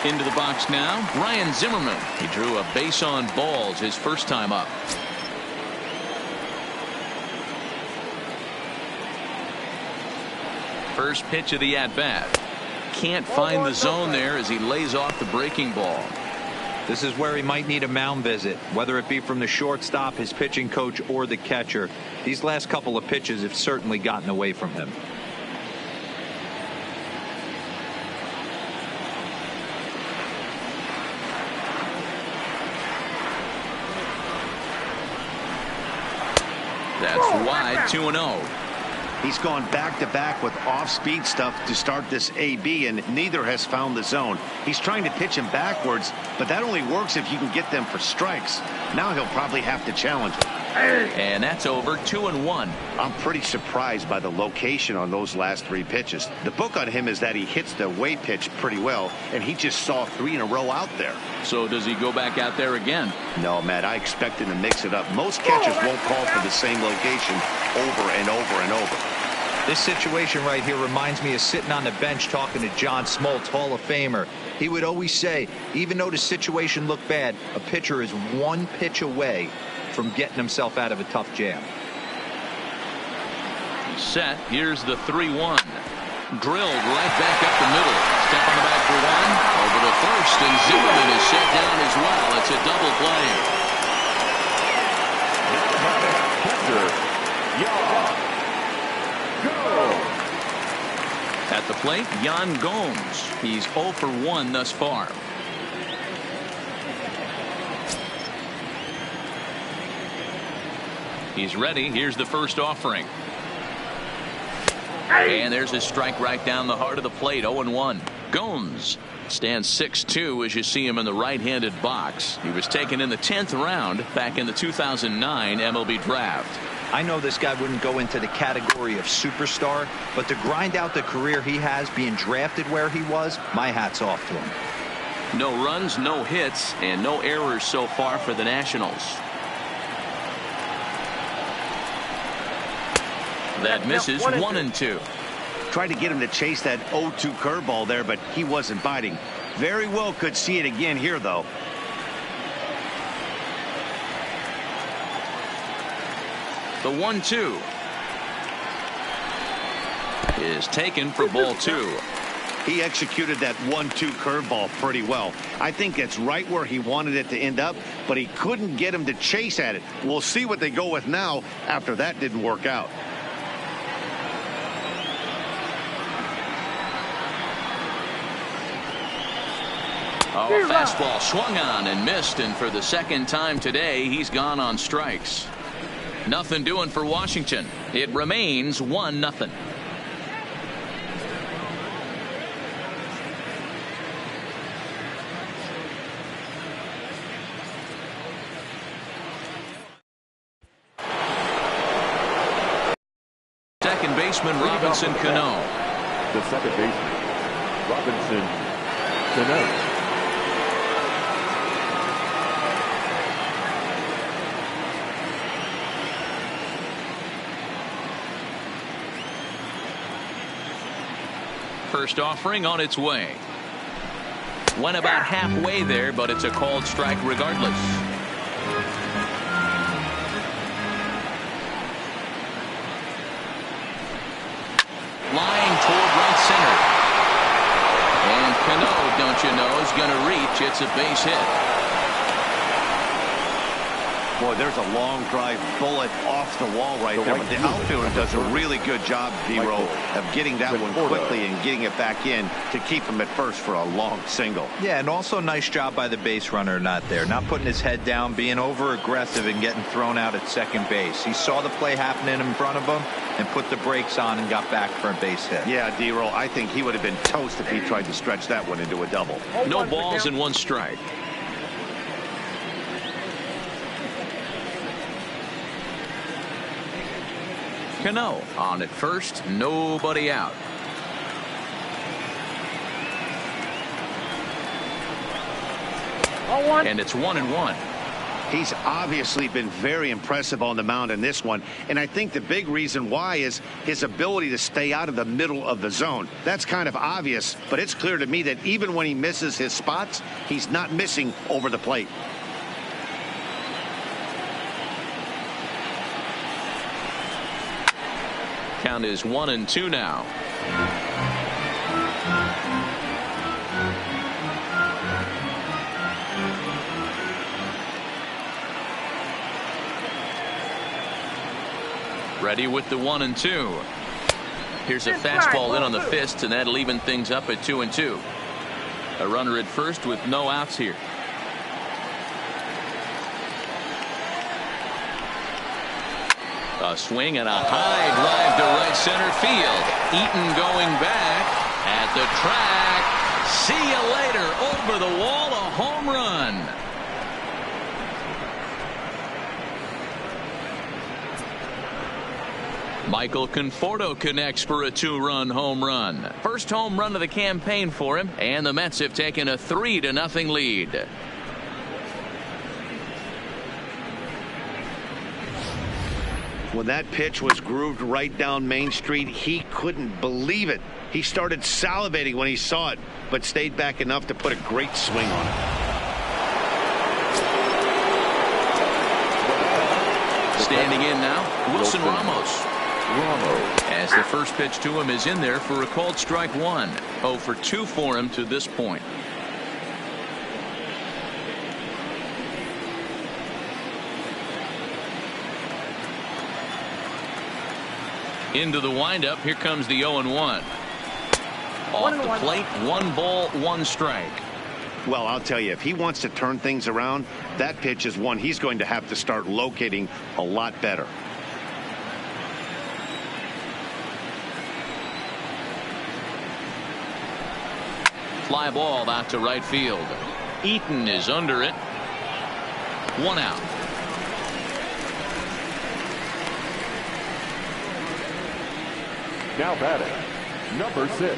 Into the box now, Ryan Zimmerman. He drew a base on balls his first time up. First pitch of the at-bat. Can't find the zone there as he lays off the breaking ball. This is where he might need a mound visit, whether it be from the shortstop, his pitching coach, or the catcher. These last couple of pitches have certainly gotten away from him. That's wide. 2-0. He's gone back-to-back with off-speed stuff to start this AB, and neither has found the zone. He's trying to pitch him backwards, but that only works if you can get them for strikes. Now he'll probably have to challenge him. And that's over. 2-1. I'm pretty surprised by the location on those last 3 pitches. The book on him is that he hits the away pitch pretty well, and he just saw 3 in a row out there. So does he go back out there again? No, Matt, I expect him to mix it up. Most catchers won't call for the same location over and over and over. This situation right here reminds me of sitting on the bench talking to John Smoltz, Hall of Famer. He would always say, even though the situation looked bad, a pitcher is 1 pitch away from getting himself out of a tough jam. Set. Here's the 3-1. Drilled right back up the middle. Step on the back for 1. Over to first, and Zimmerman is set down as well. It's a double play. At the plate, Yan Gomes. He's 0 for 1 thus far. He's ready. Here's the first offering. And there's a strike right down the heart of the plate. 0-1. Gomes stands 6'2" as you see him in the right-handed box. He was taken in the 10th round back in the 2009 MLB draft. I know this guy wouldn't go into the category of superstar, but to grind out the career he has being drafted where he was, my hat's off to him. No runs, no hits, and no errors so far for the Nationals. That misses. 1-2. Tried to get him to chase that 0-2 curveball there, but he wasn't biting. Very well could see it again here, though. The 1-2 is taken for ball 2. He executed that 1-2 curveball pretty well. I think that's right where he wanted it to end up, but he couldn't get him to chase at it. We'll see what they go with now after that didn't work out. Oh, fastball swung on and missed, and for the second time today, he's gone on strikes. Nothing doing for Washington. It remains 1-0. Second baseman Robinson Cano. The second baseman, Robinson Cano. First offering on its way. Went about halfway there, but it's a called strike regardless. Line toward right center. And Cano, don't you know, is going to reach. It's a base hit. Boy, there's a long drive bullet off the wall right there. But the outfielder does a really good job, D-Row, of getting that one quickly and getting it back in to keep him at first for a long single. Yeah, and also nice job by the base runner not there. Not putting his head down, being over-aggressive and getting thrown out at second base. He saw the play happening in front of him and put the brakes on and got back for a base hit. Yeah, D-Row, I think he would have been toast if he tried to stretch that one into a double. No balls and 1 strike. Cano on at first, nobody out. And it's 1-1. He's obviously been very impressive on the mound in this one, and I think the big reason why is his ability to stay out of the middle of the zone. That's kind of obvious, but it's clear to me that even when he misses his spots, he's not missing over the plate. Count is 1-2 now. Ready with the 1-2. Here's a fastball in on the fist, and that'll even things up at 2-2. A runner at first with no outs here. A swing and a high drive to right center field. Eaton going back at the track. See you later. Over the wall, a home run. Michael Conforto connects for a 2-run home run. First home run of the campaign for him, and the Mets have taken a 3-0 lead. When that pitch was grooved right down Main Street, he couldn't believe it. He started salivating when he saw it, but stayed back enough to put a great swing on it. Standing in now, Wilson Ramos. As the first pitch to him is in there for a called strike 1. 0 for 2 for him to this point. Into the windup. Here comes the 0-1. Off the plate, 1 ball, 1 strike. Well, I'll tell you, if he wants to turn things around, that pitch is one he's going to have to start locating a lot better. Fly ball out to right field. Eaton is under it. 1 out. Now batting, number 6.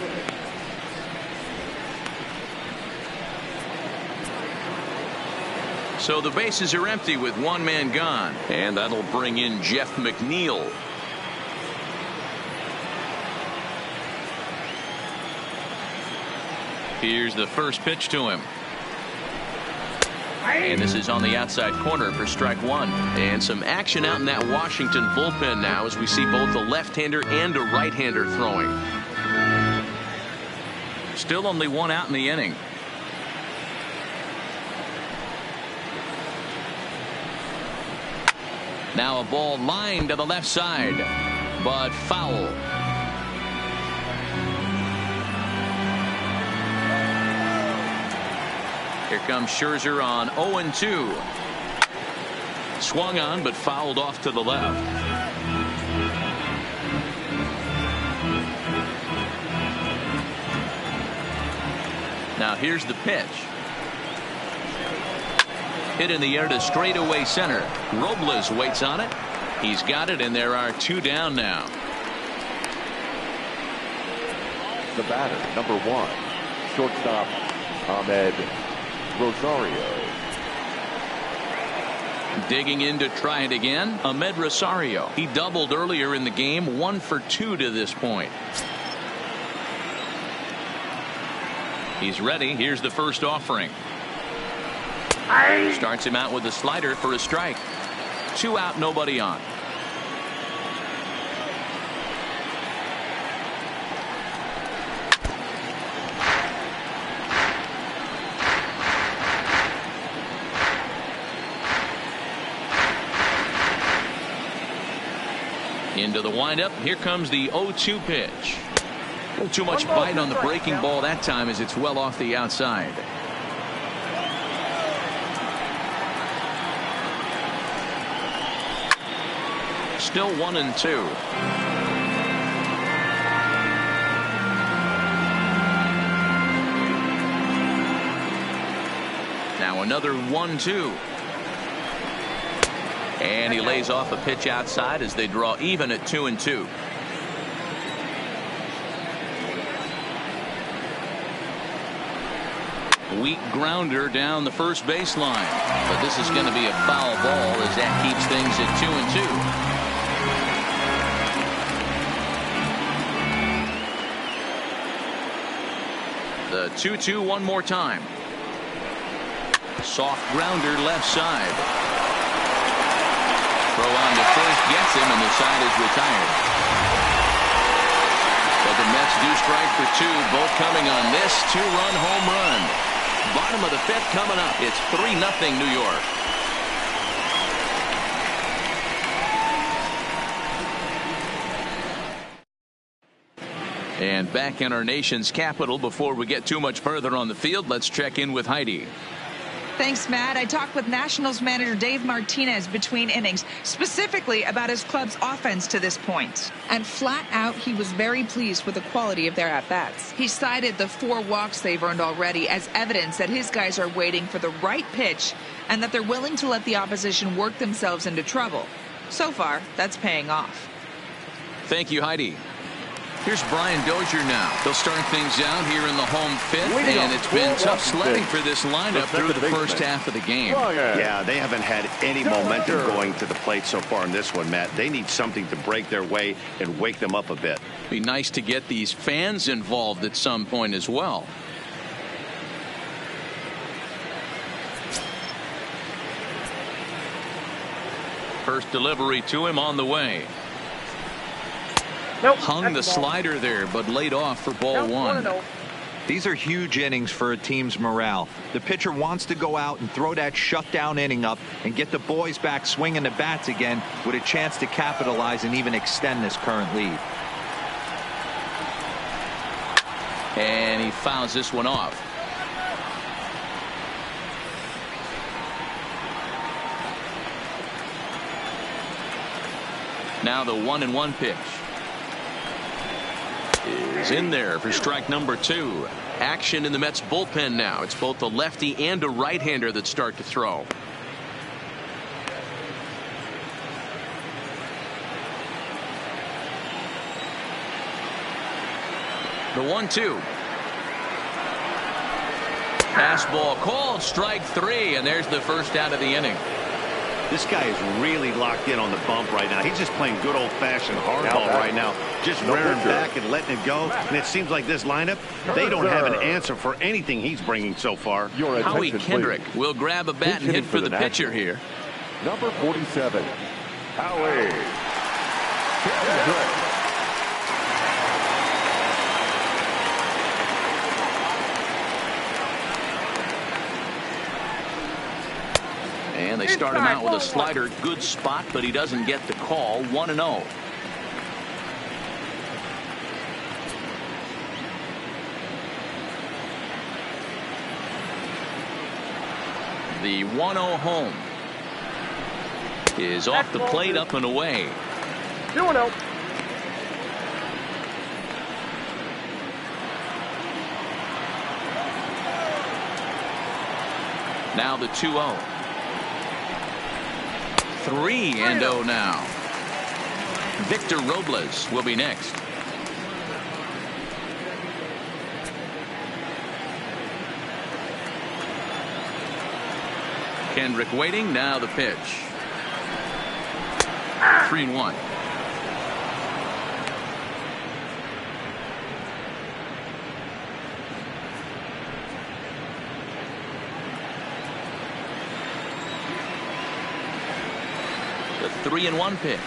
So the bases are empty with 1 man gone, and that'll bring in Jeff McNeil. Here's the first pitch to him. And this is on the outside corner for strike 1. And some action out in that Washington bullpen now as we see both a left-hander and a right-hander throwing. Still only 1 out in the inning. Now a ball lined to the left side, but foul. Here comes Scherzer on 0-2. Swung on but fouled off to the left. Now here's the pitch. Hit in the air to straightaway center. Robles waits on it. He's got it, and there are 2 down now. The batter, number 1, shortstop Ahmed Rosario. Digging in to try it again, Ahmed Rosario. He doubled earlier in the game, 1 for 2 to this point. He's ready. Here's the first offering. Starts him out with a slider for a strike. 2 out, nobody on. Into the windup. Here comes the 0-2 pitch. A little too much bite on the breaking ball that time as it's well off the outside. Still 1-2. Now another 1-2. And he lays off a pitch outside as they draw even at 2-2. Weak grounder down the first baseline. But this is going to be a foul ball as that keeps things at 2-2. The 2-2 one more time. Soft grounder left side. Throw on to first gets him, and the side is retired. But the Mets do strike for 2, both coming on this 2-run home run. Bottom of the 5th coming up. It's 3-0 New York. And back in our nation's capital, before we get too much further on the field, let's check in with Heidi. Thanks, Matt. I talked with Nationals manager Dave Martinez between innings, specifically about his club's offense to this point. And flat out, he was very pleased with the quality of their at-bats. He cited the 4 walks they've earned already as evidence that his guys are waiting for the right pitch and that they're willing to let the opposition work themselves into trouble. So far, that's paying off. Thank you, Heidi. Here's Brian Dozier now. They'll start things out here in the home 5th, and it's been tough sledding for this lineup through the first half of the game. Yeah, they haven't had any momentum going to the plate so far in this one, Matt. They need something to break their way and wake them up a bit. Be nice to get these fans involved at some point as well. First delivery to him on the way. Nope, hung the slider there, but laid off for ball 1. These are huge innings for a team's morale. The pitcher wants to go out and throw that shutdown inning up and get the boys back swinging the bats again with a chance to capitalize and even extend this current lead. And he fouls this one off. Now the 1-1 pitch is in there for strike number 2. Action in the Mets bullpen now. It's both a lefty and a right-hander that start to throw. The 1-2. Fastball called, strike 3, and there's the first out of the inning. This guy is really locked in on the bump right now. He's just playing good old-fashioned hardball right now. Just rearing back and letting it go. And it seems like this lineup, they don't have an answer for anything he's bringing so far. Howie Kendrick will grab a bat and hit for the pitcher here. Number 47, Howie Kendrick. And they start him out with a slider. Good spot, but he doesn't get the call. 1-0. The 1-0 home. is off the plate, up and away. 2-0. Now the 2-0. 3-0 now. Victor Robles will be next. Kendrick waiting. Now the pitch. 3-1. The 3-1 pitch.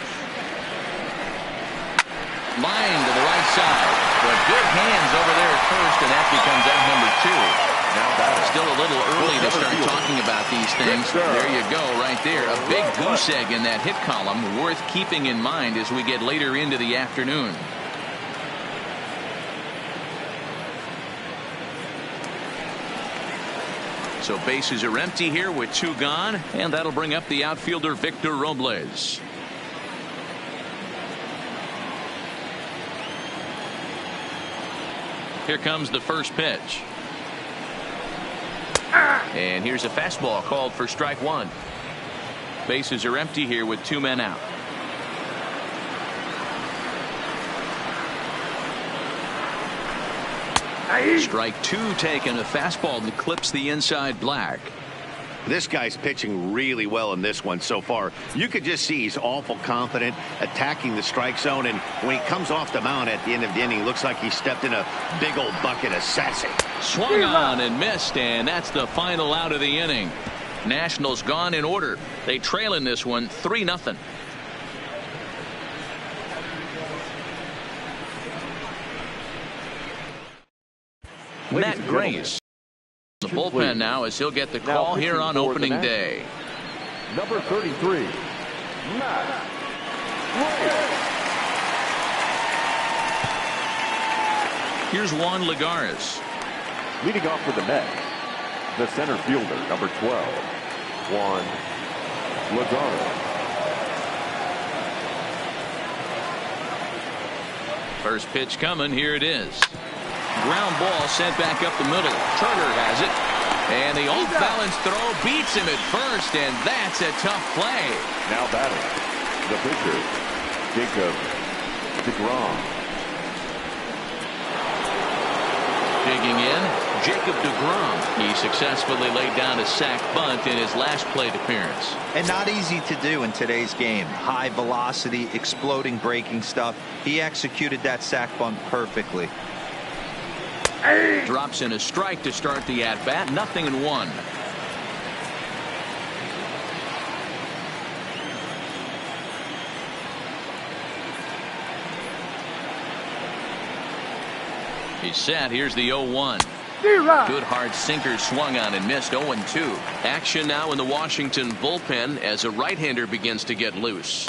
Line to the right side. But good hands over there at first, and that becomes out number 2. Still a little early to start talking about these things. There you go, right there. A big goose egg in that hit column, worth keeping in mind as we get later into the afternoon. So bases are empty here with 2 gone, and that'll bring up the outfielder Victor Robles. Here comes the first pitch. And here's a fastball called for strike 1. Bases are empty here with 2 men out. Strike 2 taken. A fastball that clips the inside black. This guy's pitching really well in this one so far. You could just see he's awful confident attacking the strike zone, and when he comes off the mound at the end of the inning, looks like he stepped in a big old bucket of sassy. Swung on and missed, and that's the final out of the inning. Nationals gone in order. They trail in this one 3-0. Matt Grace. The bullpen now, as he'll get the call here on opening day. Number 33, Matt Grace. Here's Juan Lagares. Leading off for the Mets, the center fielder, number 12, Juan Lagares. First pitch coming. Here it is. Ground ball sent back up the middle. Turner has it. And the off-balance throw beats him at first, and that's a tough play. Now batting, the pitcher, Jacob deGrom. Digging in, Jacob deGrom. He successfully laid down a sac bunt in his last plate appearance. And not easy to do in today's game. High velocity, exploding breaking stuff. He executed that sac bunt perfectly. Drops in a strike to start the at-bat. 0-1. He's set. Here's the 0-1. Good hard sinker swung on and missed. 0-2. Action now in the Washington bullpen as a right-hander begins to get loose.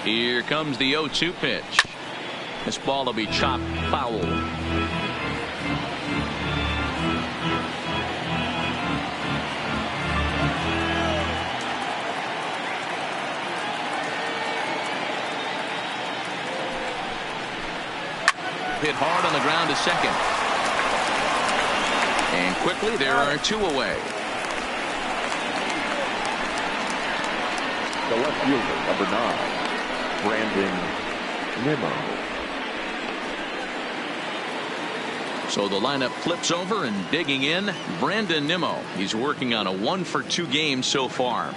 Here comes the 0-2 pitch. This ball will be chopped foul. Hit hard on the ground to second. And quickly there are 2 away. The left fielder, number 9. Brandon Nimmo. So the lineup flips over, and digging in, Brandon Nimmo. He's working on a 1-for-2 game so far.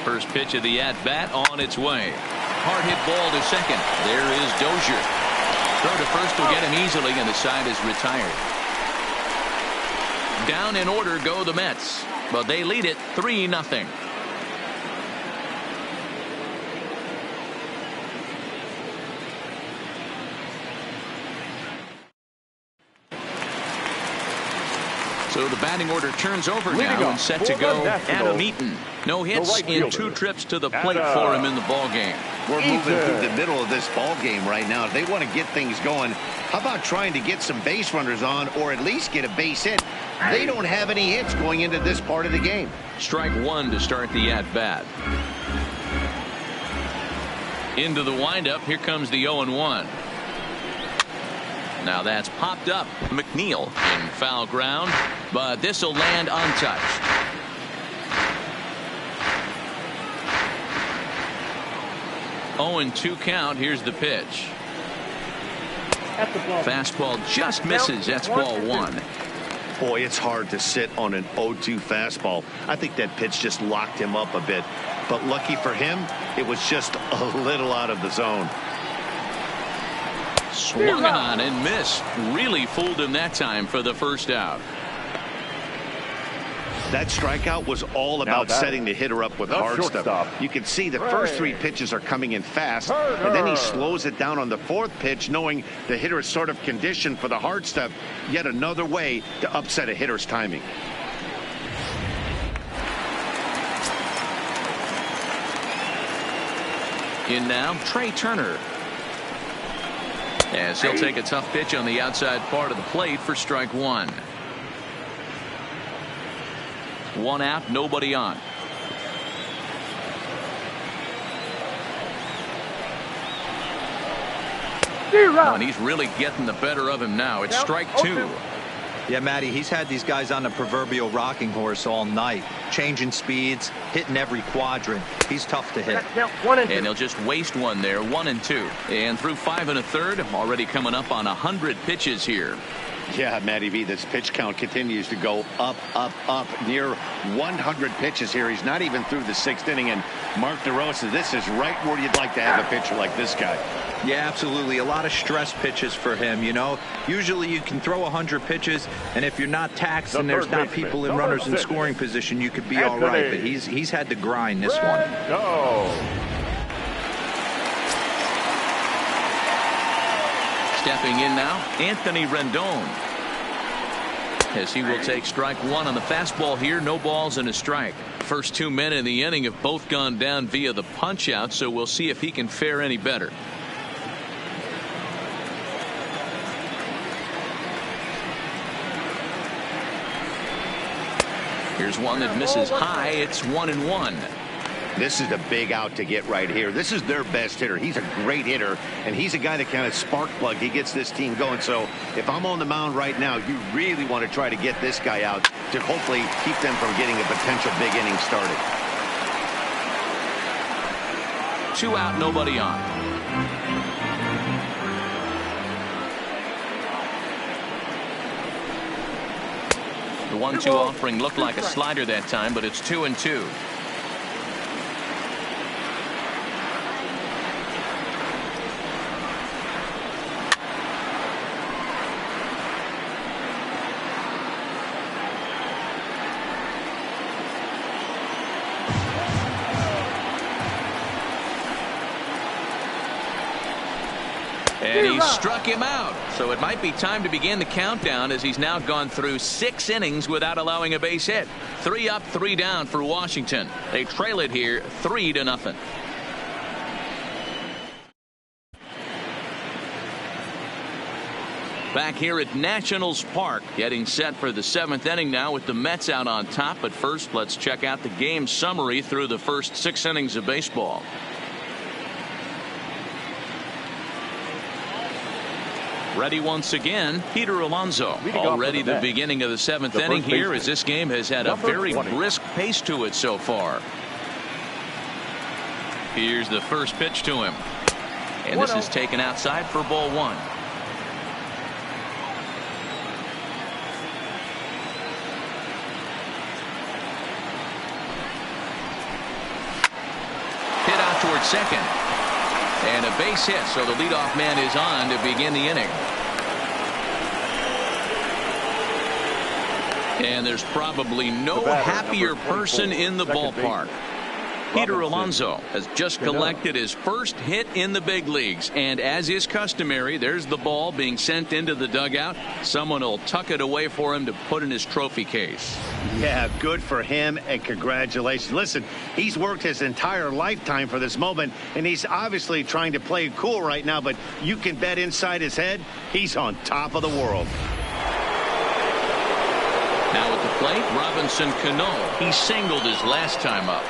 First pitch of the at-bat on its way. Hard hit ball to second. There is Dozier. Throw to first will get him easily, and the side is retired. Down in order go the Mets, but they lead it 3-0. So the batting order turns over now and set to go Adam Eaton. No hits in 2 trips to the plate for him in the ball game. We're moving through the middle of this ball game right now. If they want to get things going, how about trying to get some base runners on or at least get a base hit? They don't have any hits going into this part of the game. Strike 1 to start the at-bat. Into the windup. Here comes the 0-1. Now that's popped up. McNeil in foul ground, but this will land untouched. Oh, and 2 count. Here's the pitch. Fastball just misses. That's ball 1. Boy, it's hard to sit on an 0-2 fastball. I think that pitch just locked him up a bit. But lucky for him, it was just a little out of the zone. Swung on and missed. Really fooled him that time for the first out. That strikeout was all about setting the hitter up with hard stuff. You can see the first 3 pitches are coming in fast, and then he slows it down on the 4th pitch, knowing the hitter is sort of conditioned for the hard stuff. Yet another way to upset a hitter's timing. In now, Trey Turner. As he'll take a tough pitch on the outside part of the plate for strike 1. 1 out, nobody on. Oh, and he's really getting the better of him now. It's strike 2. Yeah, Matty, he's had these guys on the proverbial rocking horse all night, changing speeds, hitting every quadrant. He's tough to hit. And he'll just waste one there, 1 and 2. And through 5 1/3, already coming up on 100 pitches here. Yeah, Matty V, this pitch count continues to go up, up, up, near 100 pitches here. He's not even through the 6th inning, and Mark DeRosa, this is right where you'd like to have a pitcher like this guy. Yeah, absolutely. A lot of stress pitches for him, you know. Usually you can throw 100 pitches, and if you're not taxed and there's not people in runners in scoring position, you could be all right. But he's had to grind this one. Stepping in now, Anthony Rendon. As he will take strike 1 on the fastball here. No balls and a strike. First 2 men in the inning have both gone down via the punch out, so we'll see if he can fare any better. Here's one that misses high. It's 1-1. This is a big out to get right here. This is their best hitter. He's a great hitter, and he's a guy that kind of spark plug. He gets this team going. So if I'm on the mound right now, you really want to try to get this guy out to hopefully keep them from getting a potential big inning started. 2 out, nobody on. The 1-2 offering looked like a slider that time, but it's 2-2. And he struck him out. So it might be time to begin the countdown, as he's now gone through 6 innings without allowing a base hit. 3 up, 3 down for Washington. They trail it here 3-0. Back here at Nationals Park, getting set for the 7th inning now with the Mets out on top. But first, let's check out the game summary through the first 6 innings of baseball. Ready once again, Peter Alonso. Already the beginning of the 7th inning here, as this game has had a very brisk pace to it so far. Here's the first pitch to him. And this is taken outside for ball 1. Hit out towards second. And a base hit, so the leadoff man is on to begin the inning. And there's probably no happier person in the ballpark. Peter Alonso has just collected his first hit in the big leagues, and as is customary, there's the ball being sent into the dugout. Someone will tuck it away for him to put in his trophy case. Yeah, good for him, and congratulations. Listen, he's worked his entire lifetime for this moment, and he's obviously trying to play cool right now, but you can bet inside his head, he's on top of the world. Now at the plate, Robinson Cano. He singled his last time up.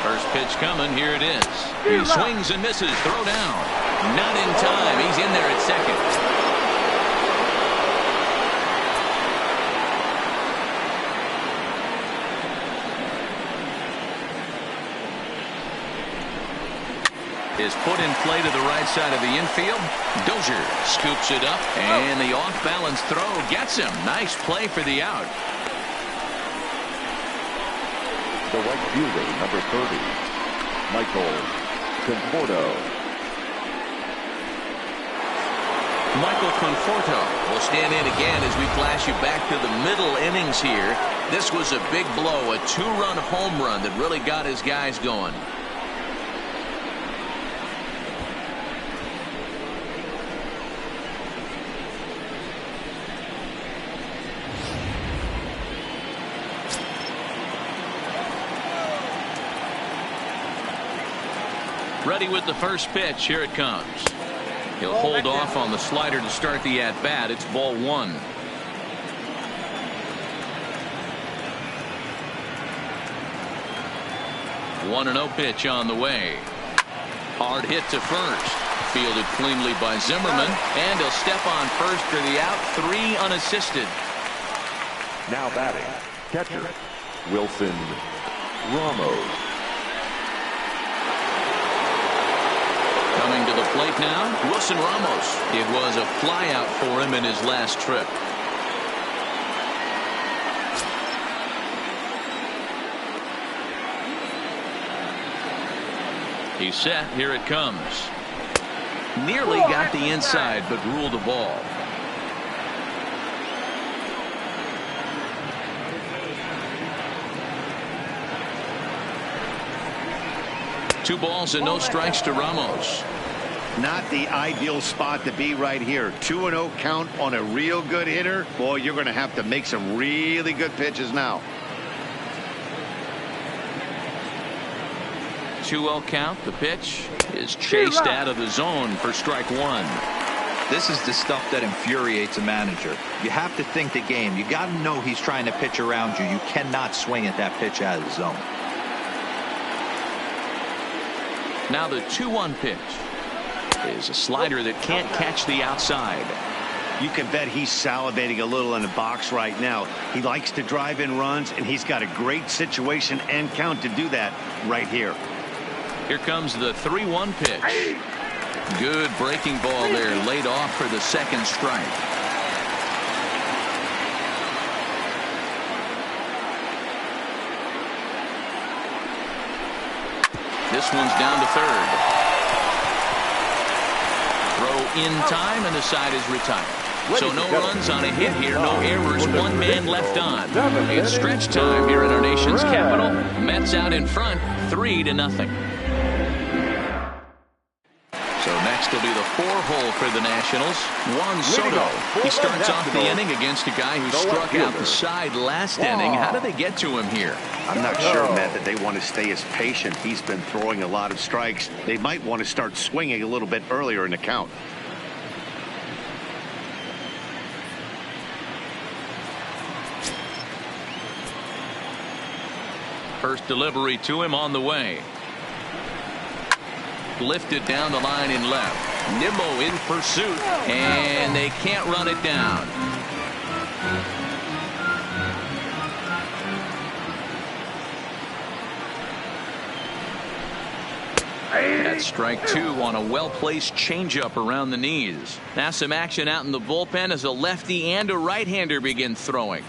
First pitch coming. Here it is. He swings and misses. Throw down. Not in time. He's in there at second. Is put in play to the right side of the infield. Dozier scoops it up, and the off-balance throw gets him. Nice play for the out. The right fielder, number 30, Michael Conforto. Michael Conforto will stand in again as we flash you back to the middle innings here. This was a big blow, a two-run home run that really got his guys going. Ready with the first pitch. Here it comes. He'll hold off on the slider to start the at-bat. It's ball one. One and 0 pitch on the way. Hard hit to first. Fielded cleanly by Zimmerman, and he'll step on first for the out. 3 unassisted. Now batting, catcher, Wilson Ramos. Coming to the plate now, Wilson Ramos. It was a flyout for him in his last trip. He's set. Here it comes. Nearly got the inside, but ruled the ball. Two balls and no strikes to Ramos. Not the ideal spot to be right here. 2-0 count on a real good hitter. Boy, you're going to have to make some really good pitches now. 2-0 count. The pitch is chased out of the zone for strike one. This is the stuff that infuriates a manager. You have to think the game. You got to know he's trying to pitch around you. You cannot swing at that pitch out of the zone. Now the 2-1 pitch is a slider that can't catch the outside. You can bet he's salivating a little in the box right now. He likes to drive in runs, and he's got a great situation and count to do that right here. Here comes the 3-1 pitch. Good breaking ball there, laid off for the second strike. This one's down to third. Throw in time, and the side is retired. So no runs on a hit here, no errors, one man left on. It's stretch time here in our nation's capital. Mets out in front, 3-0. So next will be the 4-hole for the Nationals. Juan Soto. He starts off the inning against a guy who struck out the side last inning. How did they get to him here? I'm not sure, Matt, that they want to stay as patient. He's been throwing a lot of strikes. They might want to start swinging a little bit earlier in the count. First delivery to him on the way. Lifted down the line in left. Nimmo in pursuit, and they can't run it down. That's strike two on a well-placed changeup around the knees. Now some action out in the bullpen as a lefty and a right-hander begin throwing.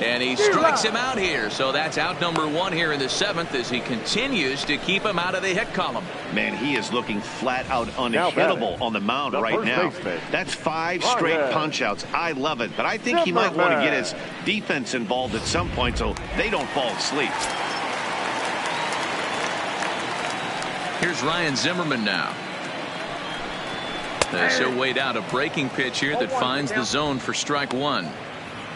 And he strikes him out here. So that's out number 1 here in the 7th as he continues to keep him out of the hit column. Man, he is looking flat out unhittable on the mound right now. That's 5 straight punch outs. I love it, but I think he might want to get his defense involved at some point so they don't fall asleep. Here's Ryan Zimmerman now. He'll wait out a breaking pitch here that finds the zone for strike 1.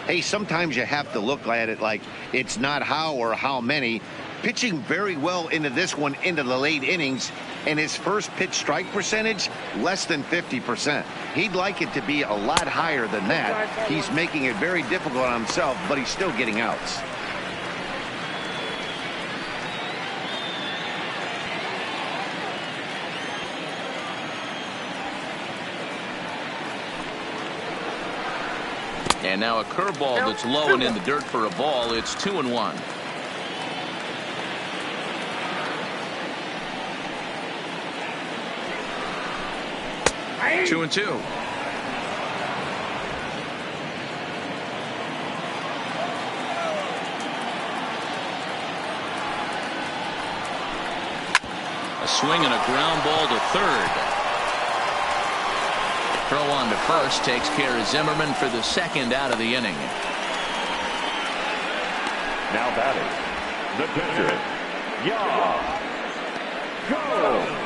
Hey, sometimes you have to look at it like it's not how or how many. Pitching very well into this one into the late innings, and his first pitch strike percentage less than 50%. He'd like it to be a lot higher than that. He's making it very difficult on himself, but he's still getting outs. And now a curveball that's low and in the dirt for a ball. It's 2-1. Two and 2. A swing and a ground ball to third. Throw on to first takes care of Zimmerman for the second out of the inning. Now batting, the pitcher, Yan Gomes.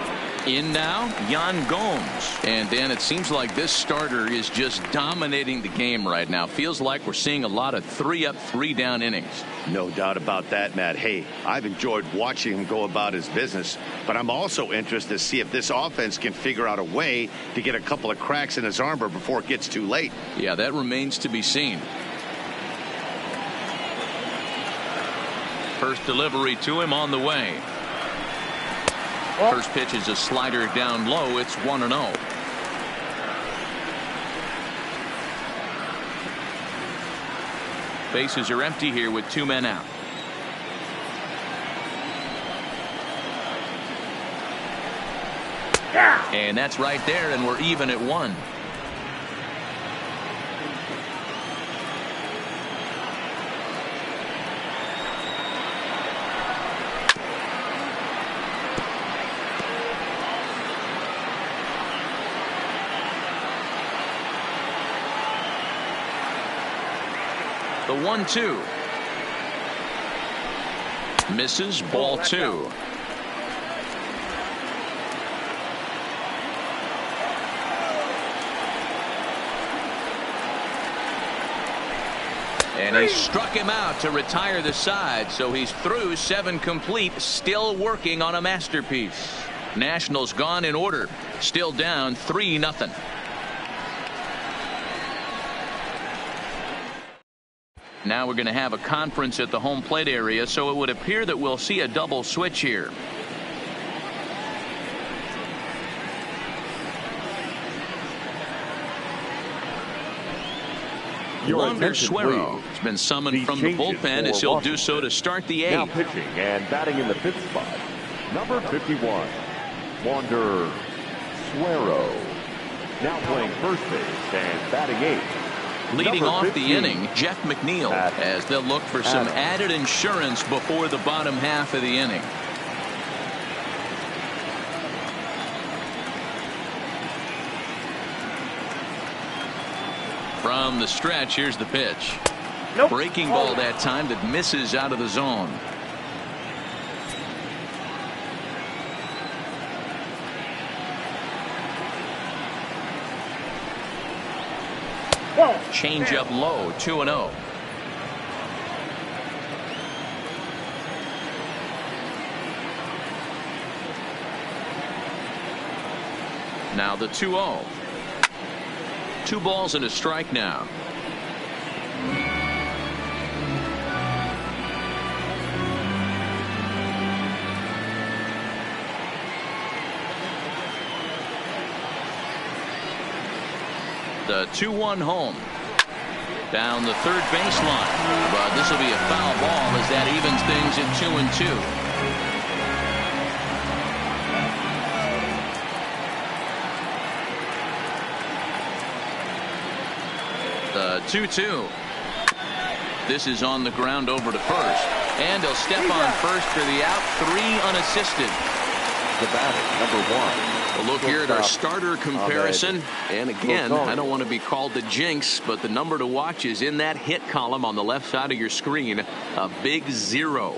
In now, Yan Gomes. And Dan, it seems like this starter is just dominating the game right now. Feels like we're seeing a lot of 3-up, 3-down innings. No doubt about that, Matt. Hey, I've enjoyed watching him go about his business, but I'm also interested to see if this offense can figure out a way to get a couple of cracks in his armor before it gets too late. Yeah, that remains to be seen. First delivery to him on the way. First pitch is a slider down low. It's 1-0. Bases are empty here with 2 men out. And that's right there, and we're even at 1. The 1-2. Misses, ball 2. And he struck him out to retire the side, so he's through 7 complete, still working on a masterpiece. Nationals gone in order, still down 3-0. Now we're going to have a conference at the home plate area, so it would appear that we'll see a double switch here. Wander Suero has been summoned from the bullpen as he'll do so to start the 8th. Now pitching and batting in the 5th spot, number 51, Wander Suero. Now playing first base and batting 8th. Leading off the inning, Jeff McNeil, as they'll look for some added insurance before the bottom half of the inning. From the stretch, here's the pitch. Breaking ball that time that misses out of the zone. Change up low, 2-0. Now the 2-0. 2 balls and a strike now. The 2-1 home. Down the third baseline. But this will be a foul ball as that evens things at 2-2. The 2-2. This is on the ground over to first. And he'll step on first for the out. 3 unassisted. The batter, number 1. A look here at our starter comparison. And again, I don't want to be called the jinx, but the number to watch is in that hit column on the left side of your screen. A big 0.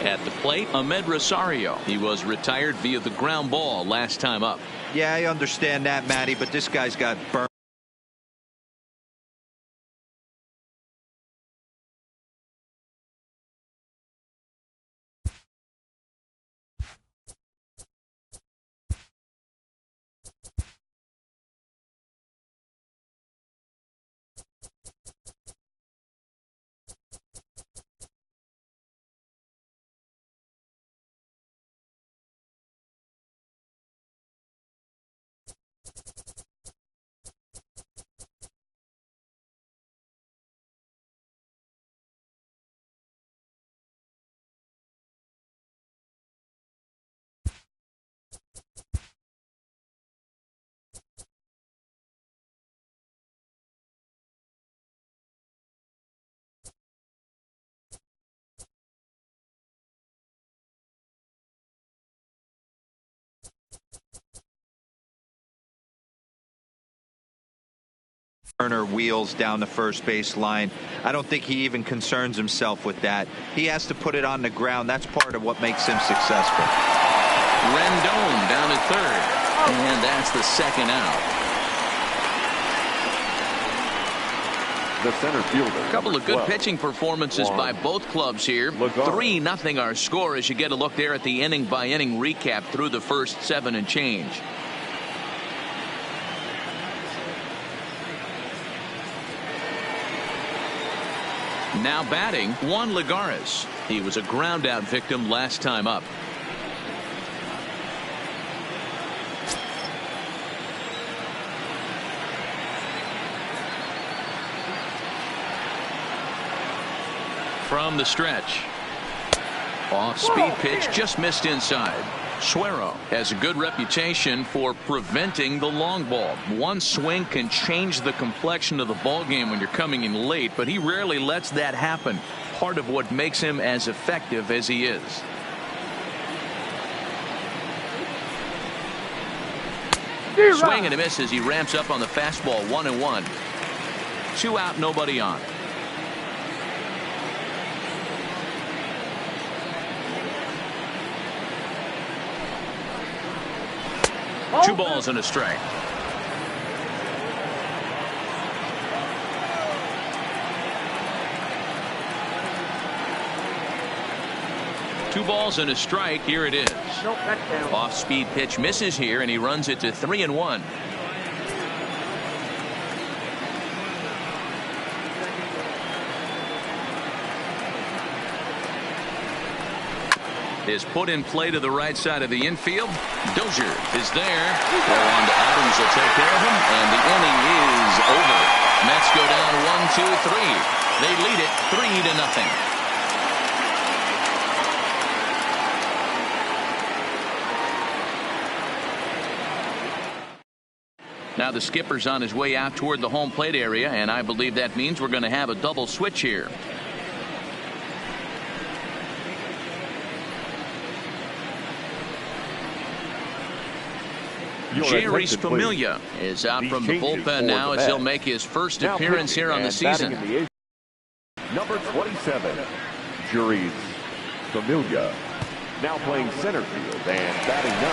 At the plate, Ahmed Rosario. He was retired via the ground ball last time up. Yeah, I understand that, Matty, but this guy's got burned. Turner wheels down the first base line. I don't think he even concerns himself with that. He has to put it on the ground. That's part of what makes him successful. Rendon down at third. And that's the second out. The center fielder. A couple of good 12. pitching performances by both clubs here. 3-0 our score as you get a look there at the inning by inning recap through the first 7 and change. Now batting, Juan Lagares. He was a ground out victim last time up. From the stretch. Off-speed pitch just missed inside. Suero has a good reputation for preventing the long ball. One swing can change the complexion of the ball game when you're coming in late, but he rarely lets that happen. Part of what makes him as effective as he is. Swing and a miss as he ramps up on the fastball. 1-1. 2 out, nobody on. 2 balls and a strike. Two balls and a strike. Here it is. Nope, that's down. Off-speed pitch misses here, and he runs it to 3-1. Is put in play to the right side of the infield. Dozier is there. Go on to Adams will take care of him, and the inning is over. Mets go down 1-2-3. They lead it 3-0. Now the skipper's on his way out toward the home plate area, and I believe that means we're going to have a double switch here. Jerry Familia is out from the bullpen now as he'll make his first appearance here on the season. Number 27, Jerry Familia. Now playing center field and batting 9.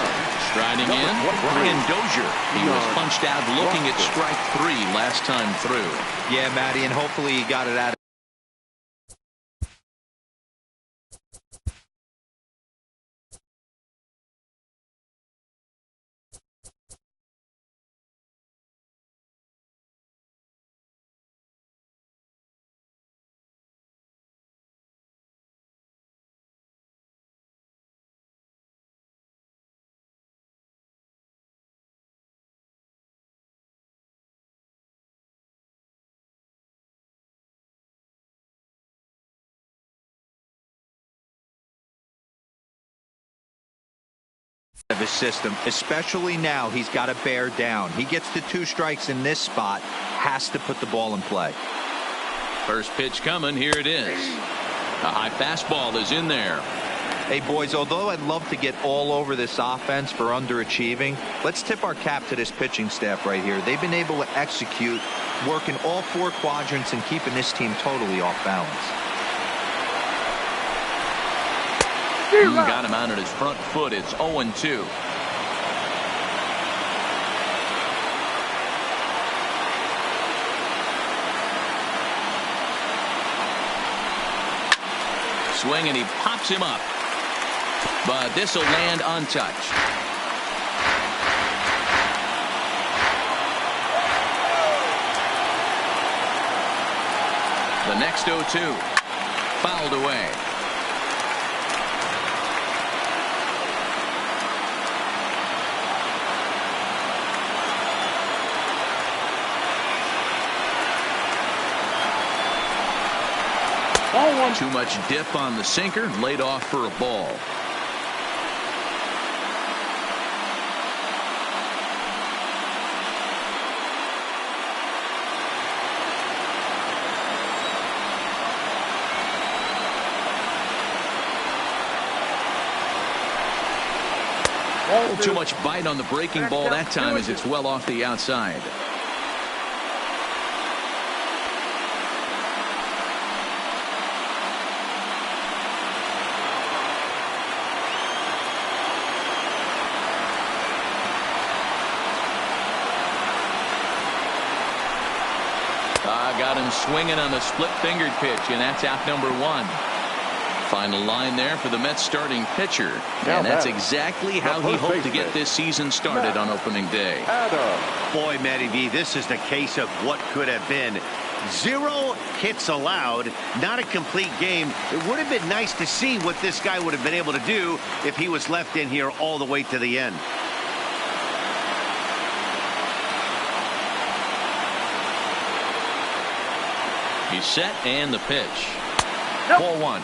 Striding in, Brian Dozier. He was punched out looking at strike 3 last time through. Yeah, Matty, and hopefully he got it out of of his system, especially now. He's got to bear down. He gets the 2 strikes in this spot, has to put the ball in play. First pitch coming. Here it is. A high fastball is in there. Hey, boys, although I'd love to get all over this offense for underachieving, let's tip our cap to this pitching staff right here. They've been able to execute, working all 4 quadrants and keeping this team totally off balance. Got him out at his front foot. It's 0-2. Swing, and he pops him up. But this will land untouched. The next 0-2. Fouled away. Too much dip on the sinker, laid off for a ball. Too much bite on the breaking ball that time as it's well off the outside. Got him swinging on the split-fingered pitch, and that's out number 1. Final line there for the Mets starting pitcher. And that's exactly how he hoped to get this season started on opening day. Boy, Matty V, this is the case of what could have been. 0 hits allowed, not a complete game. It would have been nice to see what this guy would have been able to do if he was left in here all the way to the end. He's set, and the pitch. Ball 1.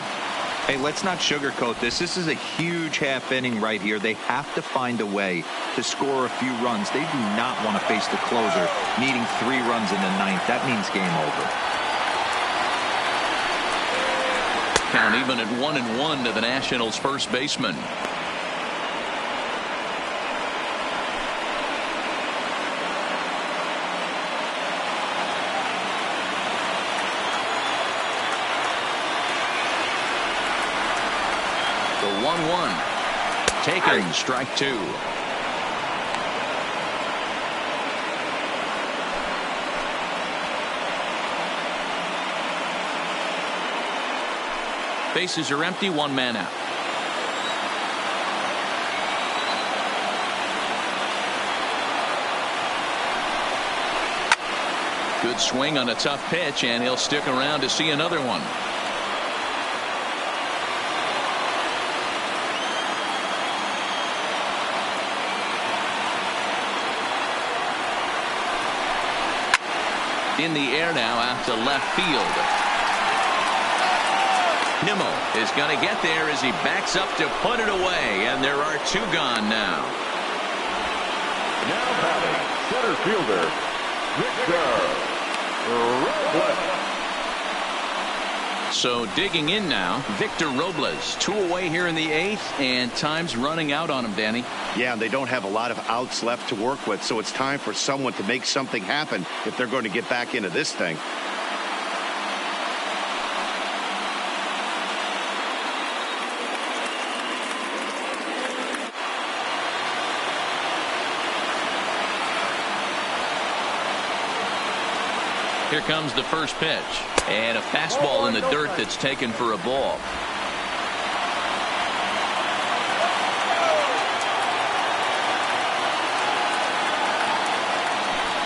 Hey, let's not sugarcoat this. This is a huge half inning right here. They have to find a way to score a few runs. They do not want to face the closer needing 3 runs in the 9th. That means game over. Count even at 1-1 to the Nationals' first baseman. The 1-1. Taken, strike 2. Bases are empty, 1 man out. Good swing on a tough pitch, and he'll stick around to see another one. In the air now out to left field. Nimmo is going to get there as he backs up to put it away, and there are 2 gone now. Now batting, center fielder, Victor Robles. So digging in now, Victor Robles. 2 away here in the 8th, and time's running out on him, Danny. Yeah, and they don't have a lot of outs left to work with, so it's time for someone to make something happen if they're going to get back into this thing. Here comes the first pitch, and a fastball in the dirt that's taken for a ball.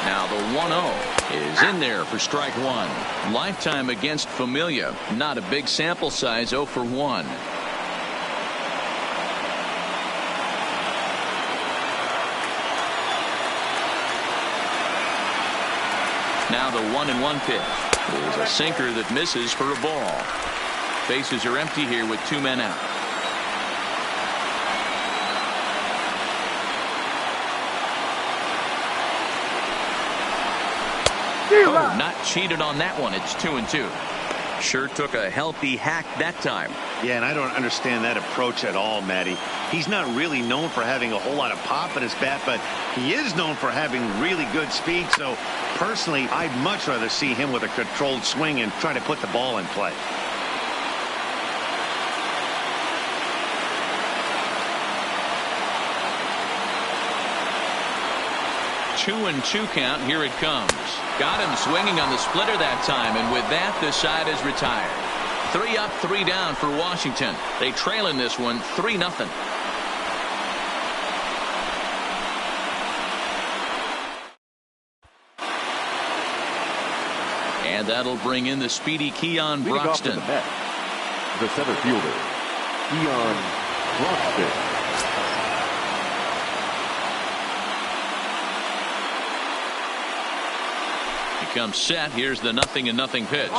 Now the 1-0 is in there for strike 1. Lifetime against Familia. Not a big sample size, 0 for 1. Now the 1-1 pitch is a sinker that misses for a ball. Bases are empty here with 2 men out. Oh, not cheated on that one. It's 2-2. Sure took a healthy hack that time. Yeah, and I don't understand that approach at all, Matty. He's not really known for having a whole lot of pop in his bat, but he is known for having really good speed. So, personally, I'd much rather see him with a controlled swing and try to put the ball in play. Two and two count. Here it comes. Got him swinging on the splitter that time, and with that, the side is retired. 3 up, 3 down for Washington. They trail in this one 3-0. And that'll bring in the speedy Keon Broxton. The center fielder, Keon Broxton. Comes set. Here's the 0-0 pitch.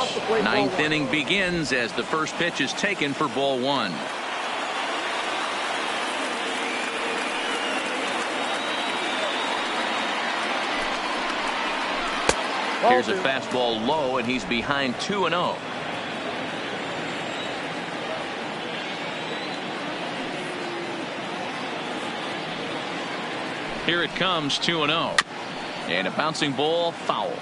Ninth inning begins as the first pitch is taken for ball 1. Here's a fastball low, and he's behind 2-0. Here it comes, 2-0. And a bouncing ball, foul.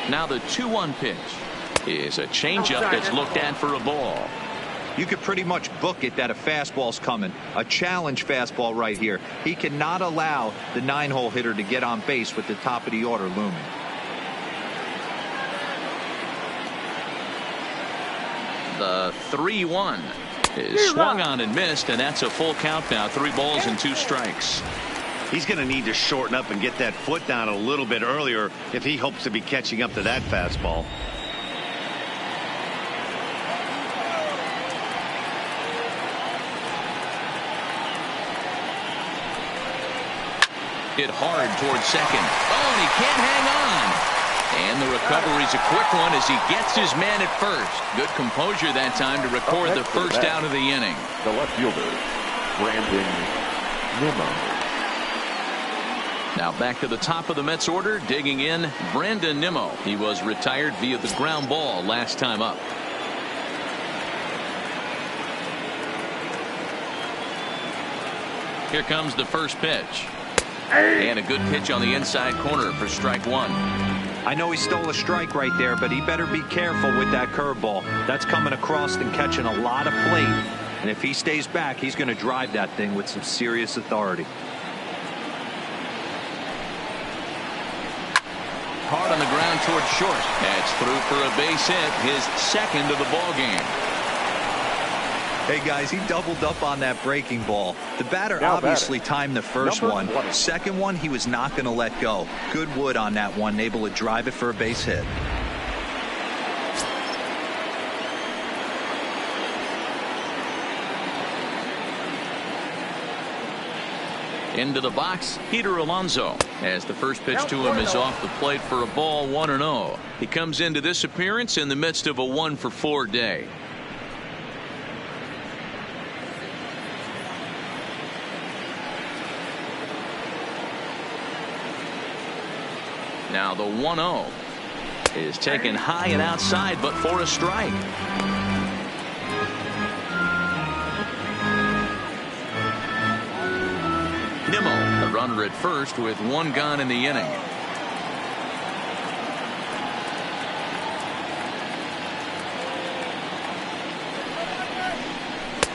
Now the 2-1 pitch is a changeup that's looked at for a ball. You could pretty much book it that a fastball's coming. A challenge fastball right here. He cannot allow the 9-hole hitter to get on base with the top of the order looming. The 3-1 is swung on and missed, and that's a full count now. 3 balls and 2 strikes. He's going to need to shorten up and get that foot down a little bit earlier if he hopes to be catching up to that fastball. Hit hard towards second. Oh, and he can't hang on. And the recovery's a quick one as he gets his man at first. Good composure that time to record the first out of the inning. The left fielder, Brandon Nimmo. Now back to the top of the Mets order, digging in, Brandon Nimmo. He was retired via the ground ball last time up. Here comes the first pitch. And a good pitch on the inside corner for strike 1. I know he stole a strike right there, but he better be careful with that curveball. That's coming across and catching a lot of plate. And if he stays back, he's going to drive that thing with some serious authority. Hard on the ground towards short. That's through for a base hit, his second of the ball game. Hey guys, he doubled up on that breaking ball. The batter obviously timed the first one. Second one, he was not going to let go. Good wood on that one, able to drive it for a base hit. Into the box, Peter Alonso, as the first pitch to him is off the plate for a ball, 1-0. He comes into this appearance in the midst of a 1-for-4 day. Now the 1-0 is taken high and outside, but for a strike. Nimmo, the runner at first with 1 gone in the inning.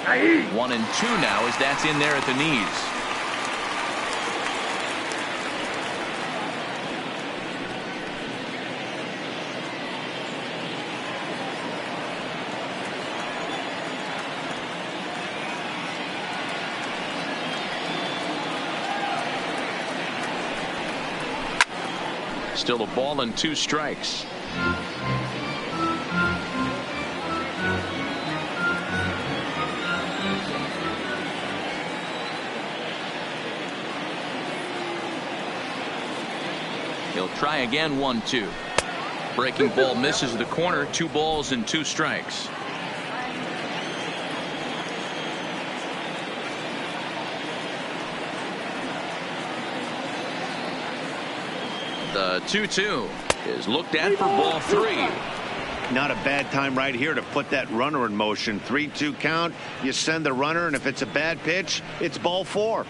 Aye. 1-2 now as that's in there at the knees. Still a ball and 2 strikes. He'll try again, 1-2. Breaking ball misses the corner. 2 balls and 2 strikes. The 2-2 is looked at for ball 3. Not a bad time right here to put that runner in motion. 3-2 count. You send the runner, and if it's a bad pitch, it's ball 4.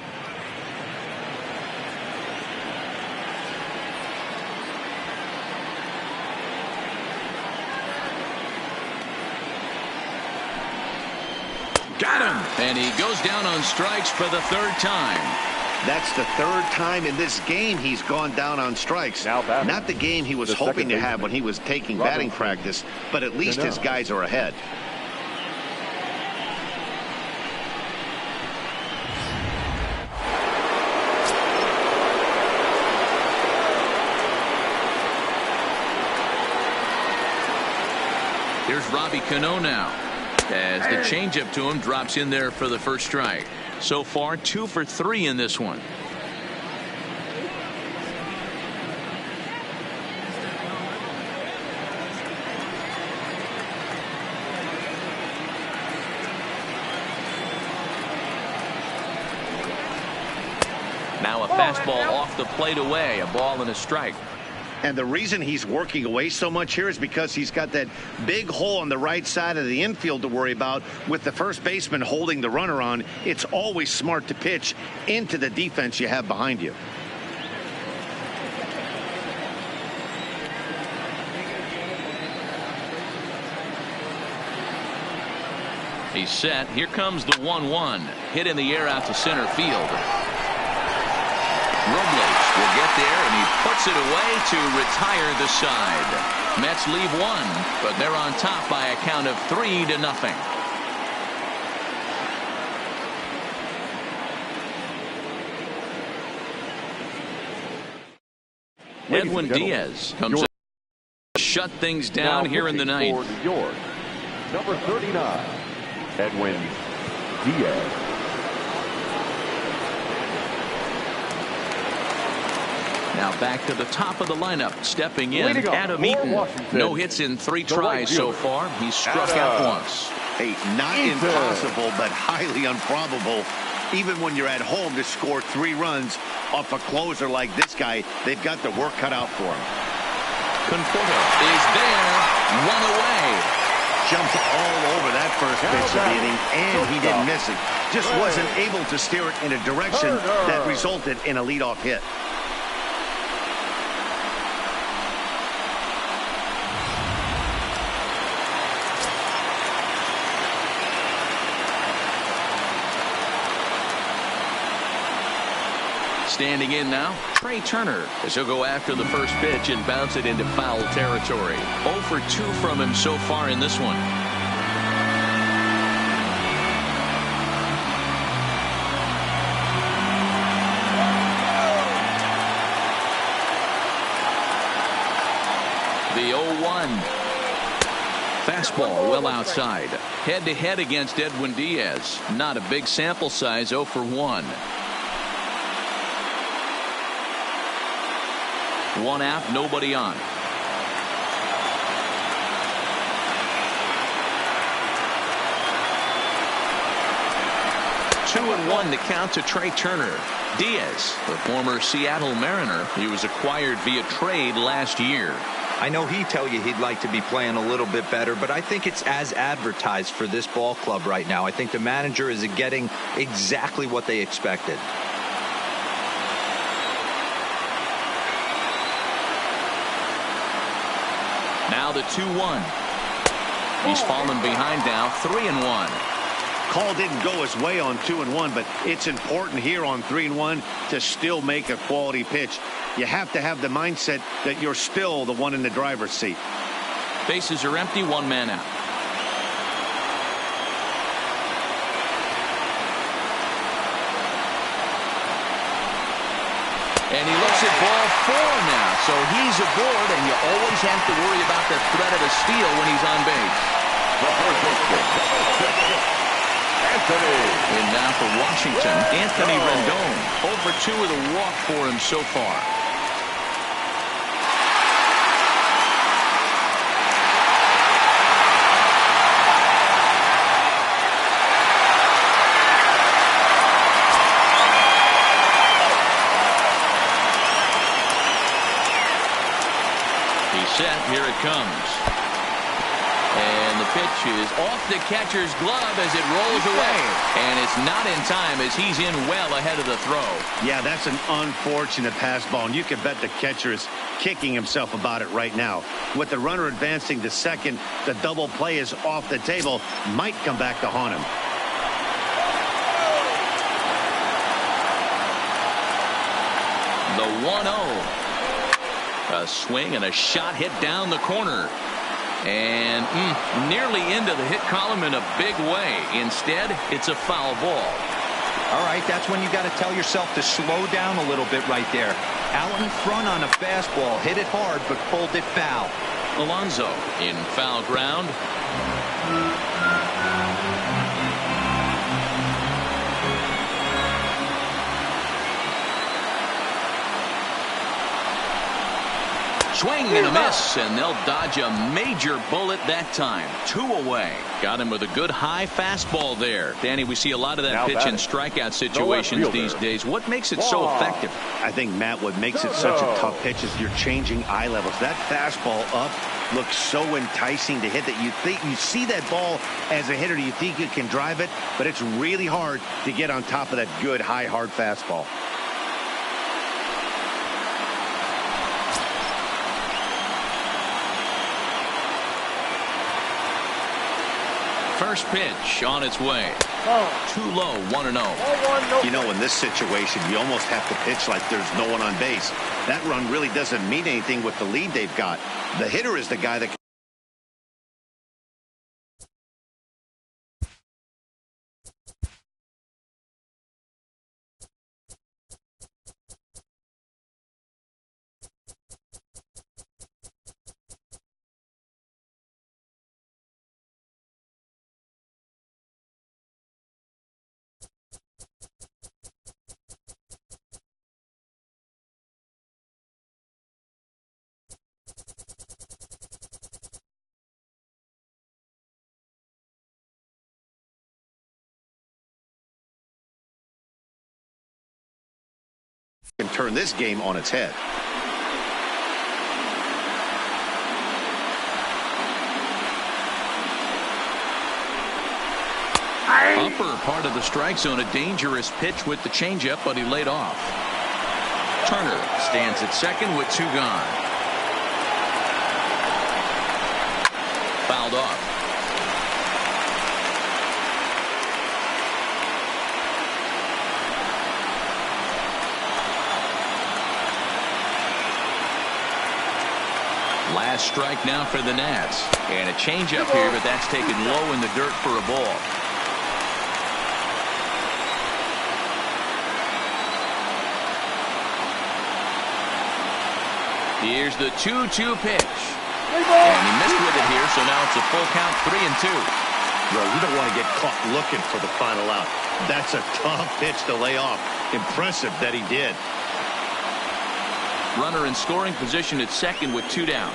Got him! And he goes down on strikes for the 3rd time. That's the 3rd time in this game he's gone down on strikes. Not the game he was hoping to have when he was taking batting practice, but at least his guys are ahead. Here's Robbie Cano now, as the changeup to him drops in there for the 1st strike. So far, 2 for 3 in this one. Now a fastball off the plate away, a ball and a strike. And the reason he's working away so much here is because he's got that big hole on the right side of the infield to worry about. With the first baseman holding the runner on, it's always smart to pitch into the defense you have behind you. He's set. Here comes the 1-1. Hit in the air out to center field. Robles will get there, and he puts it away to retire the side. Mets leave 1, but they're on top by a count of 3-0. Edwin Diaz comes up to shut things down here in the 9th. For New York, number 39, Edwin Diaz. Now back to the top of the lineup. Stepping in, Adam Eaton. No hits in 3 tries so far. He's struck out once. Hey, not impossible, but highly improbable. Even when you're at home to score 3 runs off a closer like this guy, they've got the work cut out for him. Conforto is there. 1 away. Jumped all over that first pitch of the inning, and he didn't miss it. Just wasn't able to steer it in a direction that resulted in a leadoff hit. Standing in now, Trey Turner, as he'll go after the first pitch and bounce it into foul territory. 0 for 2 from him so far in this one. The 0-1. Fastball well outside. Head-to-head against Edwin Diaz. Not a big sample size, 0 for 1. 1 out, nobody on. Two and 1 to count to Trey Turner. Diaz, the former Seattle Mariner, he was acquired via trade last year. I know he'd tell you he'd like to be playing a little bit better, but I think it's as advertised for this ball club right now. I think the manager is getting exactly what they expected. Now the 2-1. He's fallen behind now, 3-1. Call didn't go his way on 2-1, but it's important here on 3-1 to still make a quality pitch. You have to have the mindset that you're still the one in the driver's seat. Bases are empty, 1 man out. And he looks at ball 4 now, so he's aboard, and you always have to worry about the threat of a steal when he's on base. And now for Washington, Anthony Rendon. 0 for 2 with a walk for him so far. set. Here it comes. And the pitch is off the catcher's glove as it rolls away. And it's not in time as he's in well ahead of the throw. Yeah, that's an unfortunate pass ball, and you can bet the catcher is kicking himself about it right now. With the runner advancing to second, the double play is off the table. Might come back to haunt him. The 1-0. A swing and a shot hit down the corner. And nearly into the hit column in a big way. Instead, it's a foul ball. All right, that's when you got to tell yourself to slow down a little bit right there. Out in front on a fastball, hit it hard, but pulled it foul. Alonso in foul ground. Swing and a miss, and they'll dodge a major bullet that time. 2 away. Got him with a good high fastball there. Danny, we see a lot of that pitch in strikeout situations these days. What makes it so effective? I think, Matt, what makes it such a tough pitch is you're changing eye levels. That fastball up looks so enticing to hit that you see that ball as a hitter, you think you can drive it, but it's really hard to get on top of that good high hard fastball. First pitch on its way. Too low, 1-0. You know, in this situation, you almost have to pitch like there's no one on base. That run really doesn't mean anything with the lead they've got. The hitter is the guy that can turn this game on its head. Upper part of the strike zone, a dangerous pitch with the changeup, but he laid off. Turner stands at second with 2 gone. Fouled off. Last strike now for the Nats. And a changeup here, but that's taken low in the dirt for a ball. Here's the 2-2 pitch. And he missed with it here, so now it's a full count, 3-2. Well, you don't want to get caught looking for the final out. That's a tough pitch to lay off. Impressive that he did. Runner in scoring position at second with 2 down.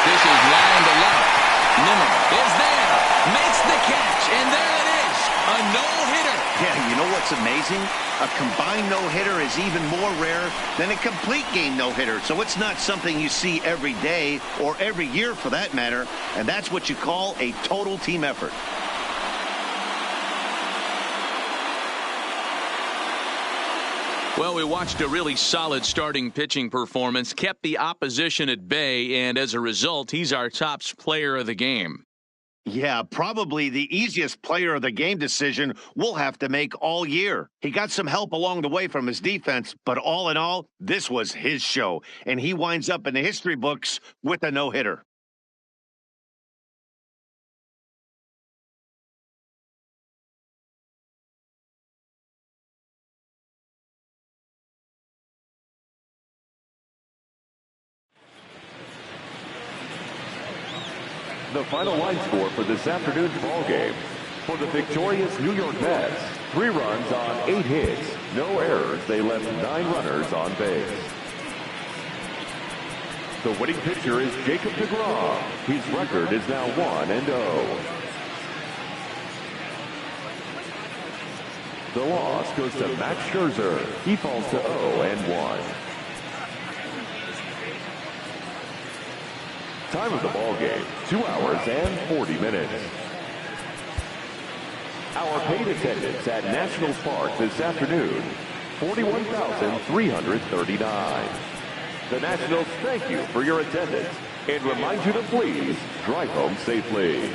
This is line to left. Nimmo is there. Makes the catch. And there it is. A no-hitter. Yeah, you know what's amazing? A combined no-hitter is even more rare than a complete game no-hitter. So it's not something you see every day or every year for that matter. And that's what you call a total team effort. Well, we watched a really solid starting pitching performance, kept the opposition at bay, and as a result, he's our top player of the game. Yeah, probably the easiest player of the game decision we'll have to make all year. He got some help along the way from his defense, but all in all, this was his show, and he winds up in the history books with a no-hitter. The final line score for this afternoon's ball game. For the victorious New York Mets, 3 runs on 8 hits, no errors. They left 9 runners on base. The winning pitcher is Jacob deGrom. His record is now 1-0. The loss goes to Max Scherzer. He falls to 0-1. Time of the ball game, 2 hours and 40 minutes. Our paid attendance at Nationals Park this afternoon, 41,339. The Nationals thank you for your attendance and remind you to please drive home safely.